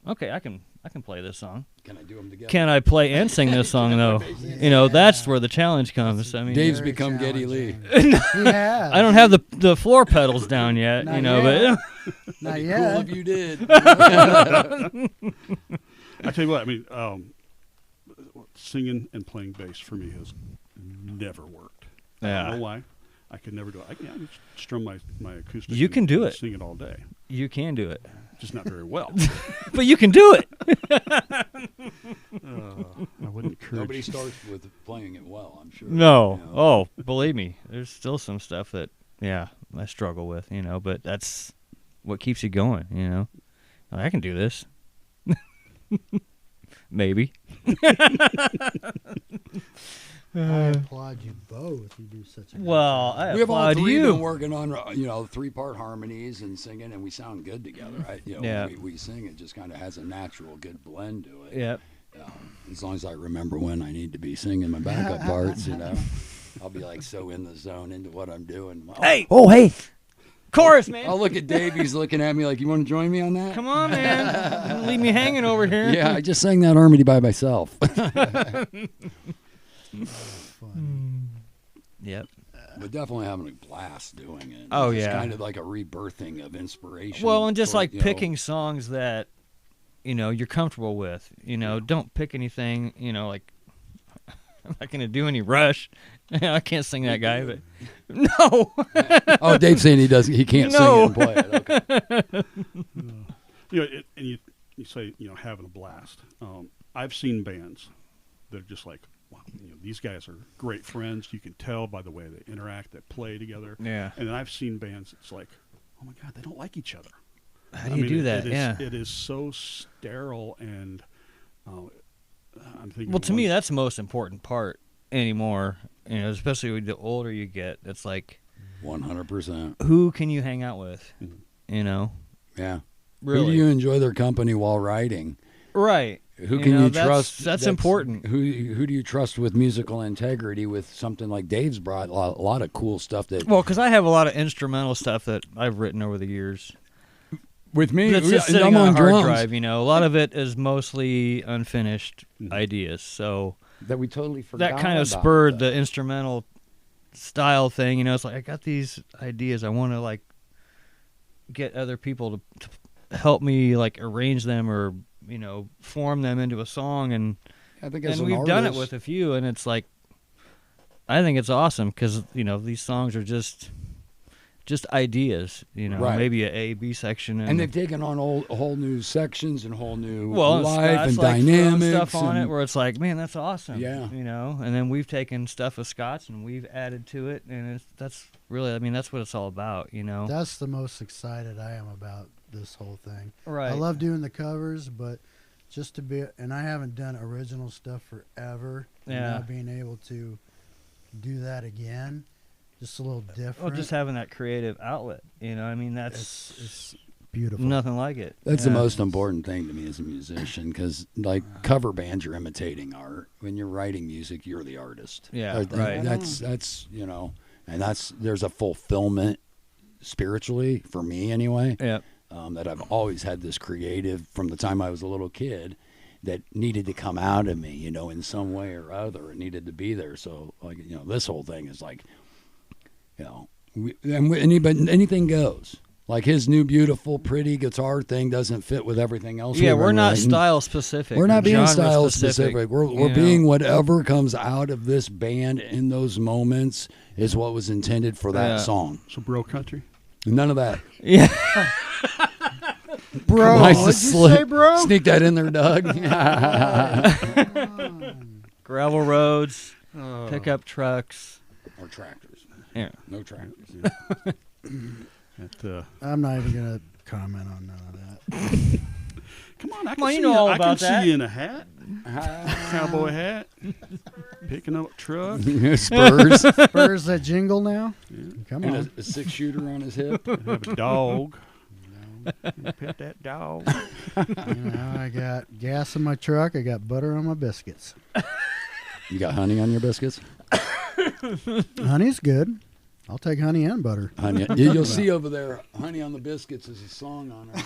S2: Okay, I can play this song.
S1: Can I do them together?
S2: Can I play and sing this song though? You know, that's where the challenge comes. I mean,
S1: Dave's
S4: Very
S1: become Geddy Lee.
S4: challenging. He has.
S2: I don't have the floor pedals down yet,
S4: Not
S2: you know,
S4: yet.
S2: but
S4: Not
S1: Cool
S4: yet.
S1: if you did.
S3: I tell you what, I mean, singing and playing bass for me has never worked. I don't know why. I could never do it. I can strum my acoustic.
S2: You can do
S3: and
S2: it.
S3: Sing it all day.
S2: you can do it.
S3: Just not very well.
S2: But you can do it.
S3: I wouldn't encourage.
S1: Nobody starts with playing it well, I'm sure.
S2: No.
S1: You know?
S2: Oh, believe me, there's still some stuff that, yeah, I struggle with, you know, but that's what keeps you going, you know. I can do this. Maybe.
S4: I applaud you both. You do such a good
S2: Well,
S4: job.
S2: I
S1: We have all
S2: applaud
S1: three
S2: you.
S1: been working on, 3-part harmonies and singing, and we sound good together.
S2: Yeah.
S1: We sing, it just kind of has a natural, good blend to it.
S2: Yeah.
S1: As long as I remember when I need to be singing my backup parts, I'll be like so in the zone into what I'm doing.
S2: Hey. Oh, hey. Chorus, man.
S1: I'll look at Dave. He's looking at me like, you want to join me on that?
S2: Come on, man. Don't leave me hanging over here.
S1: Yeah, I just sang that harmony by myself.
S4: Fun.
S2: Yep.
S1: But definitely having a blast doing it.
S2: Oh,
S1: It's
S2: yeah.
S1: kind of like a rebirthing of inspiration.
S2: Well, and just
S1: for,
S2: like picking songs that, you know, you're comfortable with. You know, don't pick anything, you know, like, I'm not going to do any Rush. I can't sing that guy, but no.
S1: Oh, Dave's saying he can't
S2: No.
S1: sing it and play it. Okay.
S3: And you say, having a blast. I've seen bands that are just like, wow, these guys are great friends. You can tell by the way they interact, they play together.
S2: Yeah.
S3: And then I've seen bands that's like, oh my God, they don't like each other.
S2: How do you do that?
S3: It is so sterile, and I'm thinking.
S2: Well, to me, that's the most important part anymore. You know, especially the older you get, it's like
S1: 100%.
S2: who can you hang out with?
S3: Mhm.
S2: You know,
S1: Yeah.
S2: really,
S1: Who do you enjoy their company while writing?
S2: right?
S1: Who
S2: You
S1: can
S2: know,
S1: you
S2: that's-
S1: trust?
S2: that's important.
S1: Who do you trust with musical integrity? With something like Dave's brought a lot of cool stuff that.
S2: Well, because I have a lot of instrumental stuff that I've written over the years.
S1: With me,
S2: That's just
S1: I'm
S2: sitting on a hard
S1: drums.
S2: drive. You know, a lot of it is mostly unfinished ideas. So
S1: That we totally forgot.
S2: that kind of
S1: about
S2: spurred
S1: that.
S2: the instrumental style thing. You know, it's like I got these ideas. I want to like get other people to help me like arrange them or form them into a song. And
S1: I think as
S2: and
S1: an
S2: we've done it
S1: artist-
S2: with a few, and it's like I think it's awesome because these songs are just ideas.
S1: Right.
S2: Maybe a A-B section,
S1: and they've taken on whole new sections and whole new
S2: well,
S1: life and
S2: Scott's like throwing
S1: dynamics
S2: stuff on
S1: and-
S2: it where it's like, man, that's awesome.
S1: Yeah.
S2: And then we've taken stuff of Scott's and we've added to it, and that's really, that's what it's all about,
S4: That's the most excited I am about this whole thing.
S2: Right.
S4: I love doing the covers, but just to be, and I haven't done original stuff forever. and
S2: Yeah.
S4: Now being able to do that again, just a little different.
S2: Well, just having that creative outlet, that's
S4: it's beautiful.
S2: nothing like it.
S1: That's the
S2: Yeah.
S1: most important thing to me as a musician, because like cover bands, you're imitating art. When you're writing music, you're the artist.
S2: Yeah,
S1: That-
S2: right.
S1: That's and there's a fulfillment spiritually for me anyway.
S2: Yeah.
S1: That I've always had this creative from the time I was a little kid that needed to come out of me, in some way or other. It needed to be there. So like this whole thing is like, anything goes. Like his new beautiful, pretty guitar thing doesn't fit with everything else.
S2: Yeah,
S1: we've
S2: we're
S1: been
S2: not
S1: writing.
S2: style specific.
S1: We're
S2: or
S1: not being
S2: genre
S1: style specific. We're
S2: you know.
S1: being whatever comes out of this band in those moments is what was intended for that
S2: Yeah.
S1: song.
S3: So, bro, country.
S1: None of that.
S2: Yeah.
S4: Bro,
S1: Nice to
S4: what'd you
S1: slip-
S4: say, bro?
S1: Sneak that in there, Doug.
S2: Gravel roads, pickup trucks.
S1: Or tractors.
S2: Yeah.
S1: No tractors.
S3: At,
S4: I'm not even gonna comment on none of that.
S3: Come on, I
S2: Come on,
S3: can
S2: you know all about
S3: see
S2: that.
S3: you in a hat, cowboy hat, picking up a truck.
S1: Spurs.
S4: Spurs that jingle now. Come on.
S1: And a 6-shooter on his hip.
S3: And have a dog. You pet that dog.
S4: I got gas in my truck. I got butter on my biscuits.
S1: You got honey on your biscuits?
S4: Honey's good. I'll take honey and butter.
S1: Honey. You'll see over there, honey on the biscuits is a song on it.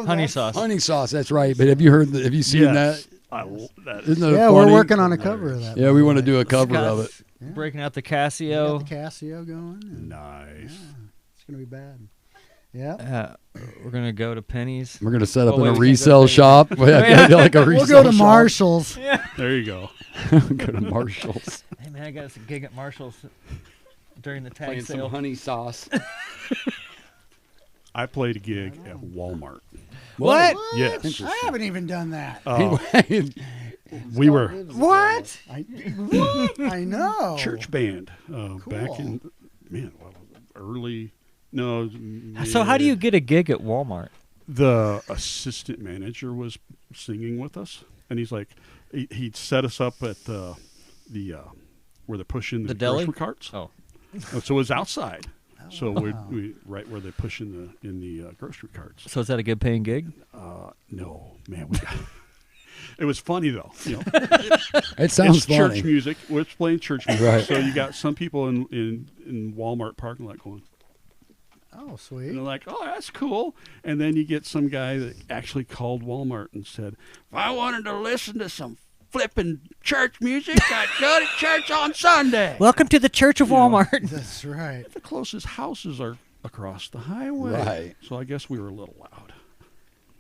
S2: Honey sauce.
S1: Honey sauce, that's right. But have you seen
S3: Yes.
S1: that?
S3: That
S1: Isn't that
S4: Yeah,
S1: funny?
S4: we're working on a cover of that.
S1: Yeah,
S4: by
S1: we
S4: the
S1: want to
S4: way.
S1: do a cover
S2: Scott-
S1: of it.
S4: Yeah.
S2: Breaking out the
S4: We got
S2: Casio.
S4: the Casio going. and
S3: nice.
S4: It's gonna be bad. Yeah.
S2: We're gonna go to Penny's.
S1: We're gonna set up
S2: Oh,
S1: in
S2: wait,
S1: a
S2: we can't go
S1: resale
S2: to
S1: shop. Like a resale
S4: We'll go to
S1: shop.
S4: Marshall's.
S3: There you go.
S1: Go to Marshalls.
S2: Hey man, I got us a gig at Marshall's during the tag
S1: Playing some
S2: sale.
S1: honey sauce.
S3: I played a gig at Walmart.
S2: What?
S3: Yes.
S4: I haven't even done that.
S3: We were
S4: What? I know.
S3: church band back in early. No.
S2: So how do you get a gig at Walmart?
S3: The assistant manager was singing with us, and he's like, he'd set us up at the where they're pushing
S2: The
S3: the
S2: deli?
S3: grocery carts.
S2: Oh.
S3: So it was outside. So we right where they push in the grocery carts.
S2: So is that a good paying gig?
S3: No, man, it was funny though. You know,
S1: It sounds
S3: it's
S1: funny.
S3: church music. We're playing church music.
S1: Right.
S3: So you got some people in Walmart parking lot going,
S4: Oh,
S3: and
S4: sweet.
S3: they're like, "Oh, that's cool." And then you get some guy that actually called Walmart and said, "If I wanted to listen to some flipping church music, I'd go to church on Sunday."
S2: Welcome to the Church of Walmart.
S4: That's right.
S3: The closest houses are across the highway.
S1: Right.
S3: So I guess we were a little loud.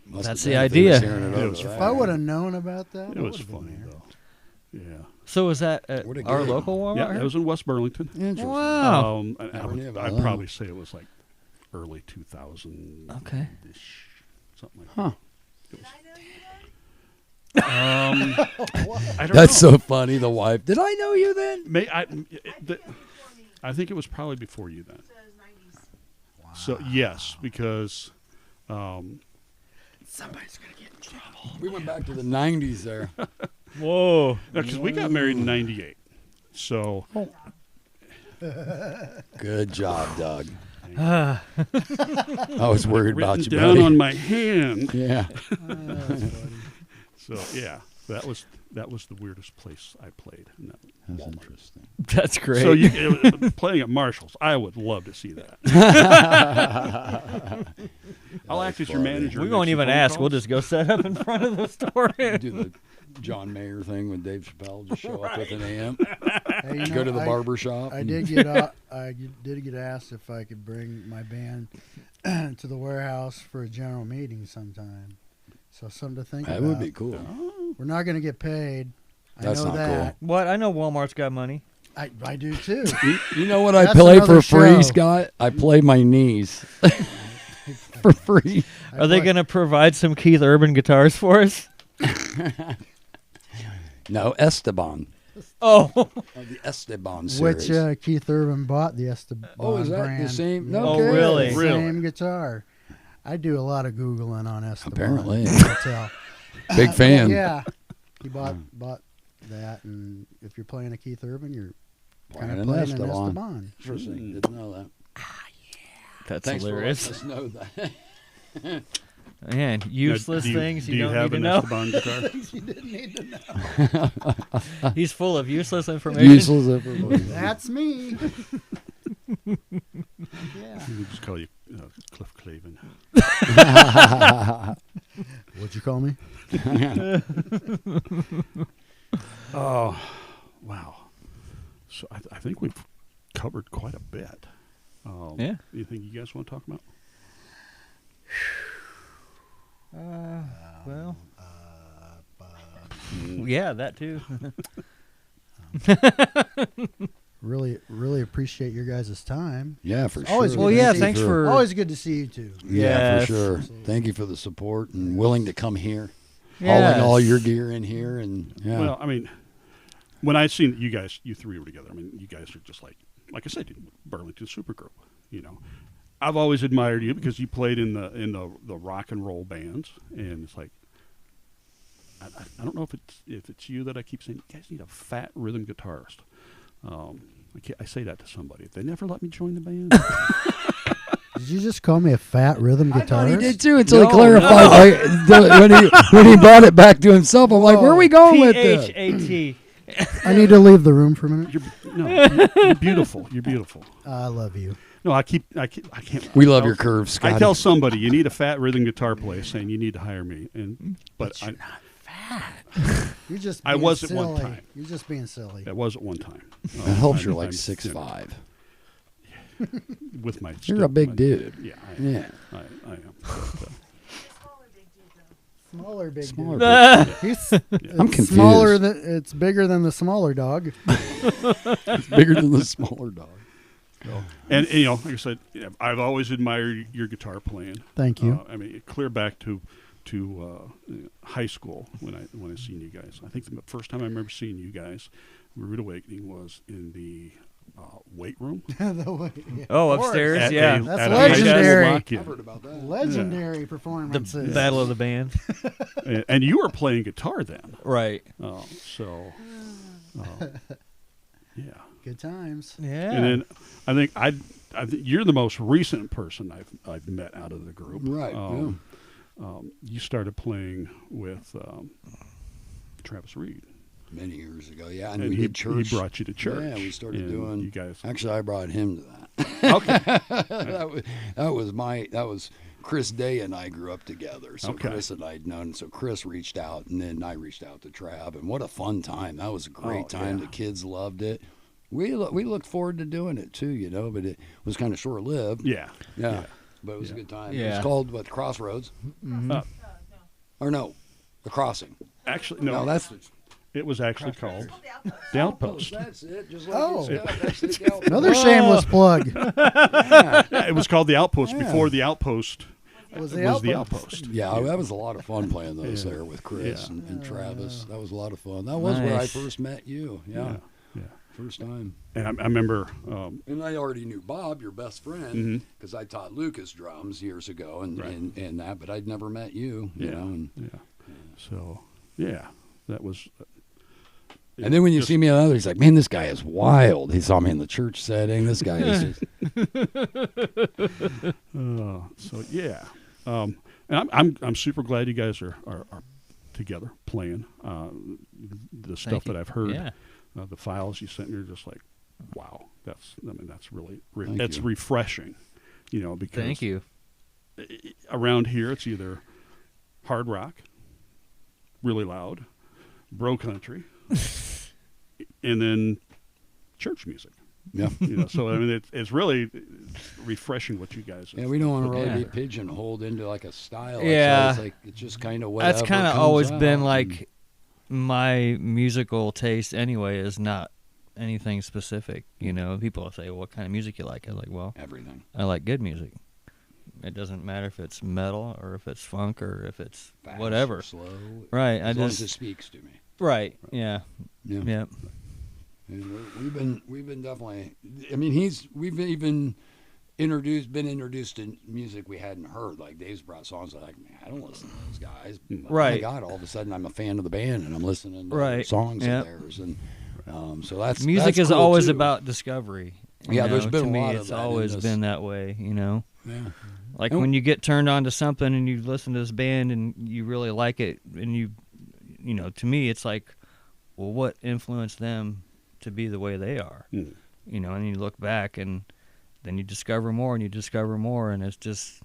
S1: Must
S2: That's
S1: have
S2: the
S1: been if he was
S2: idea.
S1: hearing
S3: It
S1: over
S3: was
S1: there.
S4: If I would have known about that,
S3: It
S4: I
S3: was
S4: would've been
S3: funny
S4: there.
S3: though. Yeah.
S2: So is that at
S1: What a
S2: our
S1: gig.
S2: local Walmart?
S3: Yeah, it was in West Burlington.
S1: Interesting.
S2: Wow.
S1: Never knew about
S3: I'd
S1: that.
S3: probably say it was like early 2000.
S2: Okay.
S3: Something like
S1: Huh.
S3: that. I don't
S1: That's
S3: know.
S1: so funny. The wife. Did I know you then?
S3: I think it was probably before you then. So yes, because
S4: Somebody's gonna get in trouble.
S1: We went back to the 90s there.
S2: Whoa.
S3: because we got married in '98. So
S1: Good job, Doug. I was worried about
S3: written
S1: you,
S3: down
S1: buddy.
S3: on my hand.
S1: Yeah.
S3: So yeah, that was the weirdest place I played. In that
S1: That's
S3: Walmart.
S1: interesting.
S2: That's great.
S3: So playing at Marshall's, I would love to see that. I'll act as your manager.
S2: we
S3: and
S2: won't
S3: make some
S2: even
S3: phone
S2: ask. We'll
S3: calls.
S2: just go set up in front of the store.
S1: Do the John Mayer thing with Dave Chappelle. Just show up with an amp.
S4: Hey, you
S1: Go
S4: know,
S1: to the barber shop.
S4: I
S1: and-
S4: did get I did get asked if I could bring my band to the warehouse for a general meeting sometime. So something to think
S1: That
S4: about.
S1: would be cool.
S4: We're not going to get paid. I
S1: That's
S4: know
S1: not
S4: that.
S2: What? I know Walmart's got money.
S4: I do too.
S1: You know what I
S4: That's
S1: play for
S4: another
S1: free,
S4: show.
S1: Scott? I play my knees for free.
S2: Are they going to provide some Keith Urban guitars for us?
S1: No, Esteban.
S2: Oh.
S1: The Esteban series.
S4: Which Keith Urban bought the Esteban
S1: Oh, is that the
S4: brand.
S1: same?
S4: Yeah,
S1: No
S2: Oh,
S1: kidding.
S2: really?
S4: the
S3: Really?
S4: Same guitar. I do a lot of Googling on Esteban.
S1: Apparently.
S4: I can tell.
S1: Big fan.
S4: Yeah. He bought that, and if you're playing a Keith Urban, you're kind
S1: Playing
S4: of
S1: an
S4: playing an
S1: Esteban.
S4: Esteban.
S1: Interesting. Didn't know that.
S2: That's
S1: Thanks
S2: hilarious.
S1: for letting us know that.
S2: Man,
S3: Now,
S2: useless things
S3: do
S2: you don't
S3: have
S2: need to
S3: an
S2: know.
S3: Esteban guitar?
S4: You didn't need to know.
S2: He's full of useless information.
S1: Useless information.
S4: That's me. Yeah.
S3: We'll just call you Cliff Clavin.
S4: What'd you call me?
S3: Oh, wow. So I think we've covered quite a bit.
S2: Yeah.
S3: Anything you guys want to talk about?
S2: Well, yeah, that too.
S4: Really appreciate your guys' time.
S1: Yeah, for sure.
S4: Always good
S2: Well,
S4: to
S2: yeah,
S4: see
S2: thanks
S4: you.
S2: for-
S4: Always good to see you too.
S1: Yeah,
S2: Yes.
S1: for sure.
S4: Absolutely.
S1: Thank you for the support and willing to come here,
S2: Yes.
S1: hauling all your gear in here, and yeah.
S3: Well, I mean, when I seen that you three were together, I mean, you guys are just like I said, Burlington supergroup. You know, I've always admired you because you played in the rock and roll bands, and it's like, I don't know if it's you that I keep saying, you guys need a fat rhythm guitarist. I say that to somebody. They never let me join the band.
S4: Did you just call me a fat rhythm guitarist?
S1: I thought he did too until he clarified when he brought it back to himself. I'm like, where are we going with this?
S2: P-H-A-T.
S4: I need to leave the room for a minute.
S3: You're beautiful. You're beautiful.
S4: I love you.
S3: No, I can't.
S1: We love your curves, Scotty.
S3: I tell somebody you need a fat rhythm guitar player, saying you need to hire me, but
S4: you're not fat. You're just. Being
S3: I was
S4: silly.
S3: at one time.
S4: You're just being silly.
S3: That was at one time.
S1: It helps you're like 6'5".
S3: With my.
S1: You're a big dude.
S3: Yeah. I am.
S4: Smaller big
S1: Smaller
S4: dude.
S1: big
S4: He's
S1: I'm confused.
S4: Smaller than it's bigger than the smaller dog.
S1: It's bigger than the smaller dog.
S3: And like I said, I've always admired your guitar playing.
S4: Thank you.
S3: I mean, clear back to high school when I seen you guys. I think the first time I remember seeing you guys, Rude Awakening, was in the weight room.
S2: Oh, upstairs,
S3: At
S4: That's
S3: a
S4: legendary.
S3: high school lock-in.
S1: I've heard about that.
S4: Legendary
S2: the
S4: performances.
S2: battle of the band.
S3: And you were playing guitar then.
S2: Right.
S3: Yeah.
S4: Good times.
S2: Yeah.
S3: And then I think you're the most recent person I've met out of the group.
S1: Right.
S3: You started playing with Travis Reed.
S1: Many years ago, yeah. And
S3: And
S1: we did church.
S3: He brought you to church.
S1: Yeah, we started
S3: and
S1: doing.
S3: You guys.
S1: Actually, I brought him to that.
S3: Okay.
S1: that was Chris Day and I grew up together. So
S3: Okay.
S1: Chris and I'd known. So Chris reached out, and then I reached out to Trav, and what a fun time! That was a great time.
S3: Yeah.
S1: The kids loved it. We looked forward to doing it too, but it was kind of short lived.
S3: Yeah.
S1: Yeah. But it was a good time. It
S2: Yeah.
S1: was called what? Crossroads, or no, the Crossing.
S3: Actually,
S1: No, that's
S3: it was actually called The Outpost.
S1: That's it. Just like
S4: Oh.
S1: that's it, the Outpost.
S4: Another shameless plug.
S3: Yeah, it was called The Outpost before The Outpost
S4: Was
S3: the
S4: the
S3: Outpost.
S1: Yeah, that was a lot of fun playing those there with Chris and Travis. That was a lot of fun. That was where I
S2: Nice.
S1: first met you. Yeah. First time.
S3: And I remember.
S1: And I already knew Bob, your best friend, because I taught Lucas drums years ago and that, but I'd never met you, you know. And,
S3: So, that was.
S1: and then when you see me on the other, he's like, man, this guy is wild. He saw me in the church setting. This guy is.
S3: And I'm super glad you guys are together playing. The stuff that I've heard.
S2: Yeah.
S3: The files you sent me are just like, wow. That's really
S1: Thank
S3: it's
S1: you.
S3: refreshing, because
S2: Thank you.
S3: around here it's either hard rock, really loud, bro country, and then church music.
S1: Yeah.
S3: So I mean it's really refreshing what you guys.
S1: Yeah, we don't want to really be
S2: Yeah.
S1: pigeonholed into like a style.
S2: Yeah.
S1: It's like it's just kind of whatever.
S2: That's kind of
S1: comes
S2: always
S1: out.
S2: been like my musical taste anyway is not anything specific. People say, well, what kind of music you like? I'm like, well,
S1: Everything.
S2: I like good music. It doesn't matter if it's metal or if it's funk or if it's
S1: Fast
S2: whatever.
S1: or slow.
S2: Right.
S1: As long as it speaks to me.
S2: Right. Yeah.
S1: Yeah.
S2: Yep.
S1: And we've been definitely. I mean, we've even been introduced to music we hadn't heard. Like Dave's brought songs like, man, I don't listen to those guys. But
S2: Right.
S1: Oh my God! All of a sudden, I'm a fan of the band and I'm listening to
S2: Right.
S1: songs
S2: Yep.
S1: of theirs. And so that's
S2: Music
S1: that's
S2: is
S1: cool,
S2: always
S1: too.
S2: about discovery.
S1: Yeah, there's been
S2: to
S1: a
S2: me,
S1: lot of
S2: it's
S1: that in
S2: always
S1: this.
S2: been that way.
S1: Yeah.
S2: Like
S1: And-
S2: when you get turned on to something and you listen to this band and you really like it, and to me, it's like, well, what influenced them to be the way they are?
S3: Mm.
S2: And you look back and then you discover more and you discover more, and it's just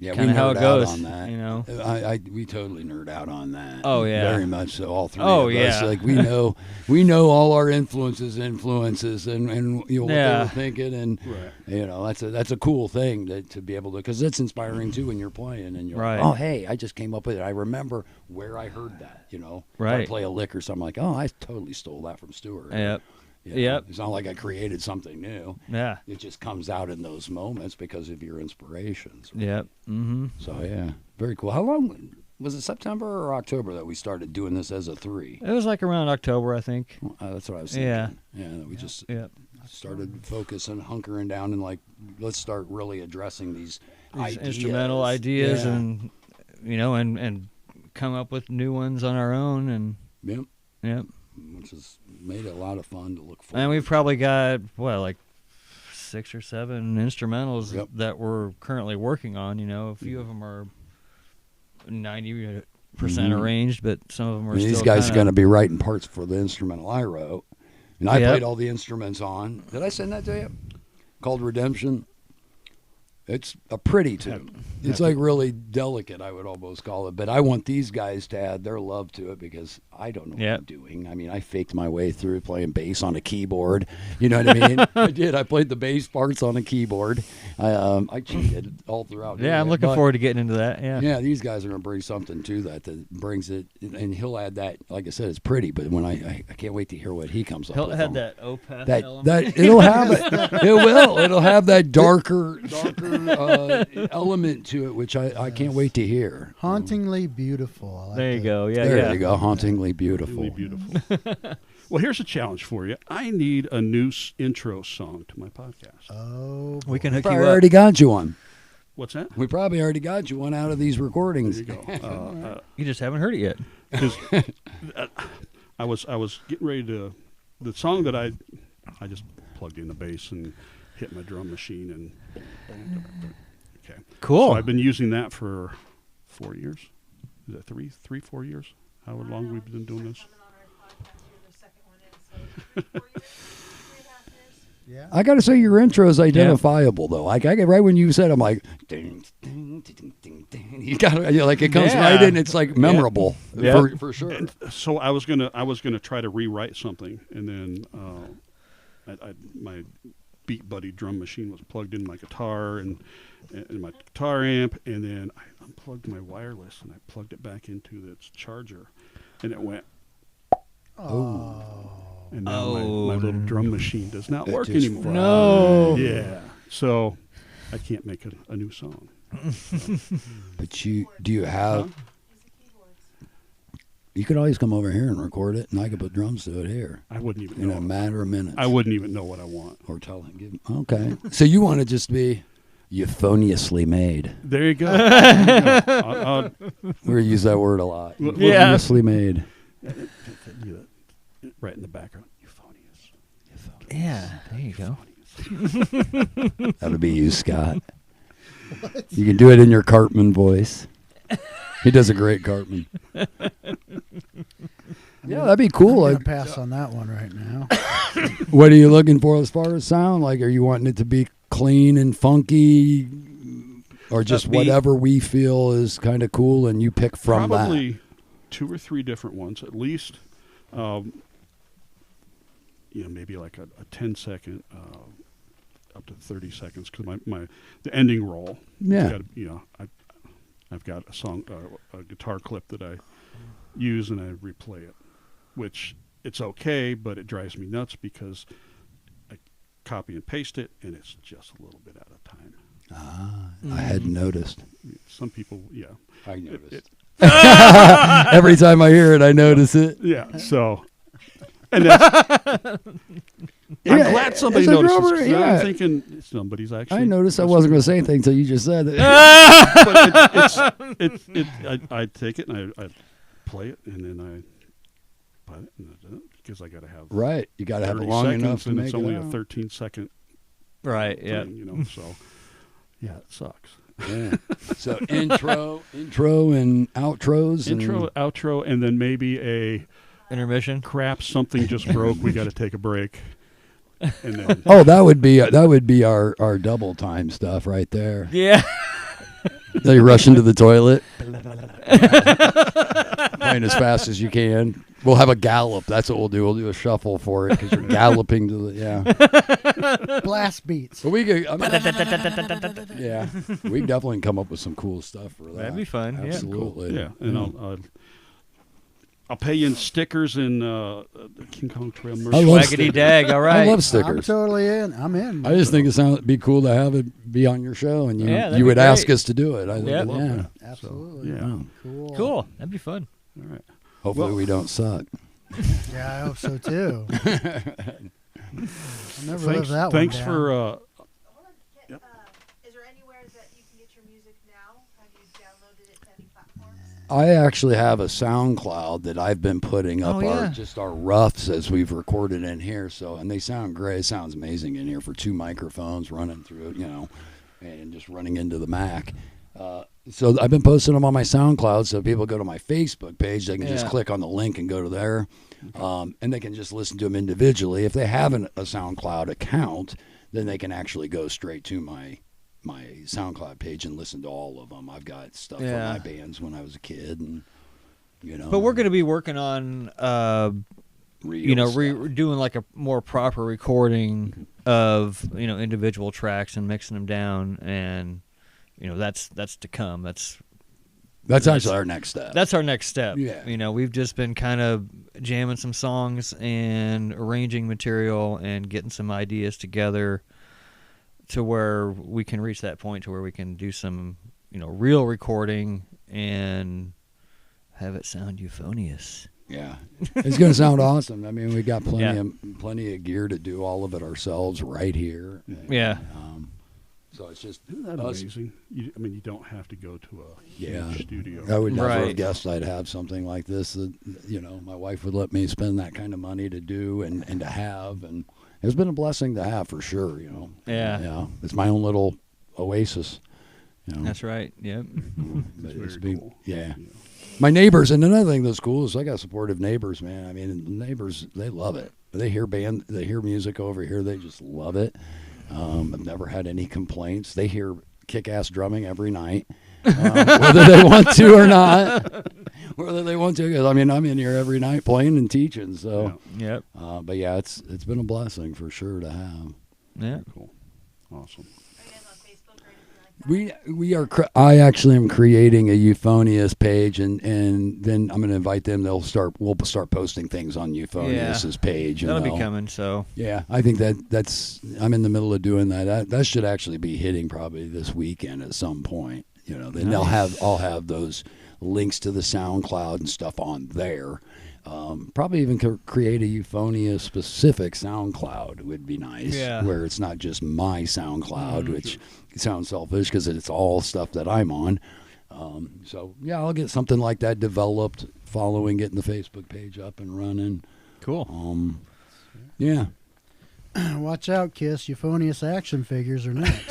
S1: Yeah, we
S2: kinda how
S1: nerd
S2: it
S1: out
S2: goes,
S1: on that. We totally nerd out on that.
S2: Oh, yeah.
S1: very much so. All three
S2: Oh,
S1: of us.
S2: yeah.
S1: Like we know all our influences, and what they were thinking, and
S3: Right.
S1: that's a cool thing to be able to, because it's inspiring too when you're playing and you're
S2: Right.
S1: like, oh hey, I just came up with it. I remember where I heard that. If I
S2: Right.
S1: play a lick or something like, oh, I totally stole that from Stewart.
S2: Yep.
S1: Yep. It's not like I created something new.
S2: Yeah.
S1: It just comes out in those moments because of your inspirations.
S2: Yep. Mm-hmm.
S1: So yeah, very cool. How long was it? September or October that we started doing this as a 3?
S2: It was like around October, I think.
S1: That's what I was thinking.
S2: Yeah.
S1: That we just
S2: Yep.
S1: started focusing, hunkering down, and like let's start really addressing these ideas.
S2: Instrumental ideas
S1: Yeah.
S2: and and come up with new ones on our own, and
S1: Yep. Which has made it a lot of fun to look forward.
S2: And we've probably got like 6 or 7 instrumentals that we're currently working on. A few of them are 90% arranged, but some of them are.
S1: These guys are going to be writing parts for the instrumental I wrote, and I played all the instruments on. Did I send that to you? Called Redemption. It's a pretty tune. It's like really delicate, I would almost call it. But I want these guys to add their love to it because I don't know what I'm doing. I mean, I faked my way through playing bass on a keyboard. You know what I mean? I did. I played the bass parts on a keyboard. I cheated all throughout.
S2: Yeah, I'm looking forward to getting into that.
S1: Yeah, these guys are going to bring something to that brings it. And he'll add that. Like I said, it's pretty. But when I can't wait to hear what he comes up with.
S2: He'll have that opaque element.
S1: That it'll have it. It will. It'll have that darker element to it, which I can't wait to hear.
S4: Hauntingly beautiful. I like
S2: there you go. Yeah,
S1: there you go. Hauntingly beautiful.
S3: Well, here's a challenge for you. I need a new intro song to my podcast.
S4: Oh,
S2: we can hook
S1: we
S2: you up.
S1: already got you one.
S3: What's that?
S1: We probably already got you one out of these recordings.
S3: There you go.
S2: You just haven't heard it yet.
S3: Because I was getting ready to the song that I just plugged in the bass and hit my drum machine and okay.
S2: Cool.
S3: So I've been using that for 4 years. Is that 4 years? How long we've been doing this?
S4: Yeah.
S1: I got to say your intro is identifiable though. Like I get right when you said, I'm like, ding, ding, ding, ding, ding. You got like it comes right in. It's like memorable for sure.
S3: And so I was gonna try to rewrite something, and then my Beat Buddy drum machine was plugged in my guitar and my guitar amp, and then I unplugged my wireless and I plugged it back into its charger, and it went.
S4: Oh.
S3: And now my little drum machine does not work anymore.
S2: No.
S3: Yeah. So I can't make a new song.
S1: But do you have? You could always come over here and record it, and I could put drums to it here.
S3: I wouldn't even
S1: in
S3: know.
S1: a matter of minutes.
S3: I wouldn't even know what I want.
S1: Or tell him. Okay. So you want to just be euphoniously made.
S3: There you go.
S1: We use that word a lot.
S2: Yeah.
S1: Euphoniously made.
S3: Right in the background. Euphonious.
S2: Yeah, there you go.
S1: That'll be you, Scott. What? You can do it in your Cartman voice. He does a great Cartman. Yeah, that'd be cool.
S4: I'm gonna pass on that one right now.
S1: What are you looking for as far as sound? Like, are you wanting it to be clean and funky, or just whatever we feel is kind of cool, and you pick from
S3: probably
S1: that?
S3: 2 or 3 different ones at least. Maybe like a 10-second up to 30 seconds, because the ending roll.
S1: Yeah.
S3: I've got a song, a guitar clip that I use and I replay it, which it's okay, but it drives me nuts because I copy and paste it, and it's just a little bit out of time.
S1: I hadn't noticed.
S3: Some people,
S1: I noticed. Every time I hear it, I notice it.
S3: Yeah. So, and that's, I'm glad somebody notices.
S1: Drummer,
S3: I'm thinking somebody's actually.
S1: I noticed. I wasn't going to say anything until you just said it.
S3: But I take it and I play it, and then I put it because I got to have
S1: You got to have it long enough to
S3: and
S1: make
S3: it's
S1: it
S3: only
S1: out.
S3: a 13-second.
S2: Right. Yeah.
S3: Thing, so it sucks.
S1: Yeah. So intro and outros.
S3: Outro, and then maybe a
S2: intermission.
S3: Crap, something just broke. We got to take a break. And then
S1: that would be our double time stuff right there.
S2: Yeah.
S1: They rush into the toilet, playing as fast as you can. We'll have a gallop. That's what we'll do. We'll do a shuffle for it because you're galloping to the
S4: blast beats.
S1: But we could, we definitely come up with some cool stuff for that.
S2: That'd be fun.
S1: Absolutely.
S3: Yeah, and I'll pay you in stickers and King Kong Trail merch.
S2: Waggity dag, all right.
S1: I love stickers.
S4: I'm totally in. I'm in.
S1: I just think it'd be cool to have it be on your show, and you would ask us to do it. I love that.
S4: Absolutely.
S3: So,
S2: Cool. That'd be fun.
S3: All right.
S1: Hopefully we don't suck.
S4: Yeah, I hope so too. I'll never live that one
S3: Thanks
S4: down.
S3: for.
S5: Is there anywhere that you can get your music now? Have you downloaded it to any platforms?
S1: I actually have a SoundCloud that I've been putting up
S2: yeah.
S1: our roughs as we've recorded in here. So, and they sound great. It sounds amazing in here for 2 microphones running through it, and just running into the Mac. So I've been posting them on my SoundCloud. So people go to my Facebook page, they can just click on the link and go to there, and they can just listen to them individually. If they have a SoundCloud account, then they can actually go straight to my SoundCloud page and listen to all of them. I've got stuff from my bands when I was a kid, and
S2: But we're going to be working on, doing like a more proper recording of individual tracks and mixing them down, and that's to come. That's
S1: actually our next step.
S2: That's our next step.
S1: Yeah.
S2: We've just been kind of jamming some songs and arranging material and getting some ideas together to where we can reach that point to where we can do some, real recording and have it sound euphonious.
S1: Yeah, it's going to sound awesome. I mean, we got plenty of gear to do all of it ourselves right here. And, so it's just
S3: isn't that amazing? You don't have to go to a huge studio.
S1: I would never have guessed I'd have something like this. That my wife would let me spend that kind of money to do and to have, and it's been a blessing to have for sure.
S2: Yeah.
S1: It's my own little oasis.
S2: That's right. Yep.
S3: It's very cool.
S1: Yeah. My neighbors, and another thing that's cool is I got supportive neighbors, man. I mean, the neighbors, they love it. They hear music over here. They just love it. I've never had any complaints. They hear kick-ass drumming every night, whether they want to or not. Whether they want to, because I'm in here every night playing and teaching. So, but yeah, it's been a blessing for sure to have.
S2: Yeah,
S3: cool, awesome.
S1: We are. I actually am creating a Euphonious page, and then I'm going to invite them. We'll start posting things on Euphonicious's page.
S2: That'll be coming. So
S1: yeah, I think that's. I'm in the middle of doing that. That should actually be hitting probably this weekend at some point. Then I'll have those links to the SoundCloud and stuff on there. Probably even create a Euphonious specific SoundCloud would be nice.
S2: Yeah.
S1: Where it's not just my SoundCloud, which sounds selfish because it's all stuff that I'm on. So yeah, I'll get something like that developed following getting the Facebook page up and running.
S2: Cool.
S1: Yeah.
S4: Watch out, Kiss. Euphonious action figures are next.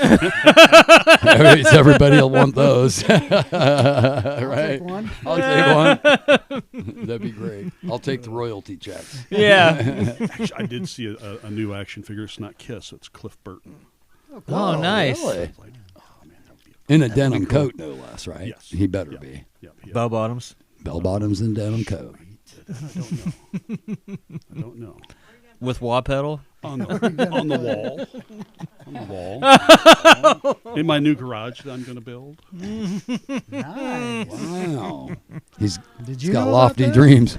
S1: Everybody will want those. Right?
S4: Take one.
S1: I'll take one. That'd be great. I'll take the royalty check.
S2: Yeah.
S3: Actually, I did see a new action figure. It's not Kiss. It's Cliff Burton.
S2: Oh, nice.
S1: Really?
S3: Like, oh, man, that would be
S1: In a denim coat, no less, right?
S3: Yes.
S1: He better be.
S3: Yep.
S2: Bell bottoms.
S1: Bell bottoms and denim coat.
S3: I don't know.
S2: With wah pedal?
S3: On the wall. On the wall. In my new garage that I'm going to build.
S4: Nice.
S1: Wow. He's
S4: know
S1: got
S4: about
S1: lofty
S4: that?
S1: dreams.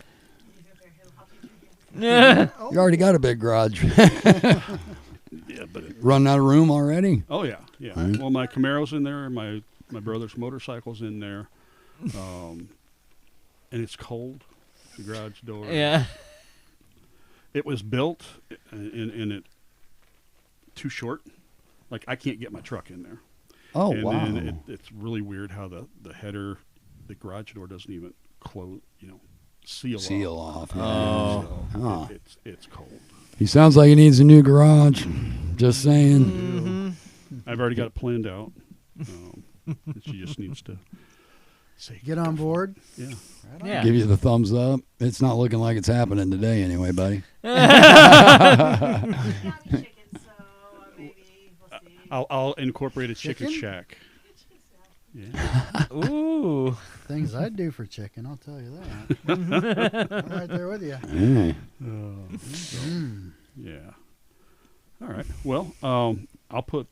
S2: Yeah.
S1: You already got a big garage.
S3: Yeah, but
S1: Running out of room already?
S3: oh yeah.
S1: Right.
S3: Well, my Camaro's in there. My brother's motorcycle's in there. And it's cold. The garage door.
S2: Yeah.
S3: It was built in it too short. Like I can't get my truck in there.
S1: Oh,
S3: and
S1: wow.
S3: then it's really weird how the header, the garage door doesn't even close. Seal
S1: off.
S2: Oh.
S3: So
S1: Huh.
S3: it's cold.
S1: He sounds like he needs a new garage. Just saying.
S2: Mm-hmm.
S3: I've already got it planned out. She just needs to say
S4: Get on board.
S3: Yeah.
S4: Right on.
S2: Yeah.
S1: Give you the thumbs up. It's not looking like it's happening today anyway, buddy.
S3: I'll incorporate a chicken
S4: Chicken?
S3: shack. Yeah.
S2: Ooh.
S4: Things I'd do for chicken, I'll tell you that. I'm right there with you.
S1: Yeah.
S3: Yeah. All right. Well, I'll put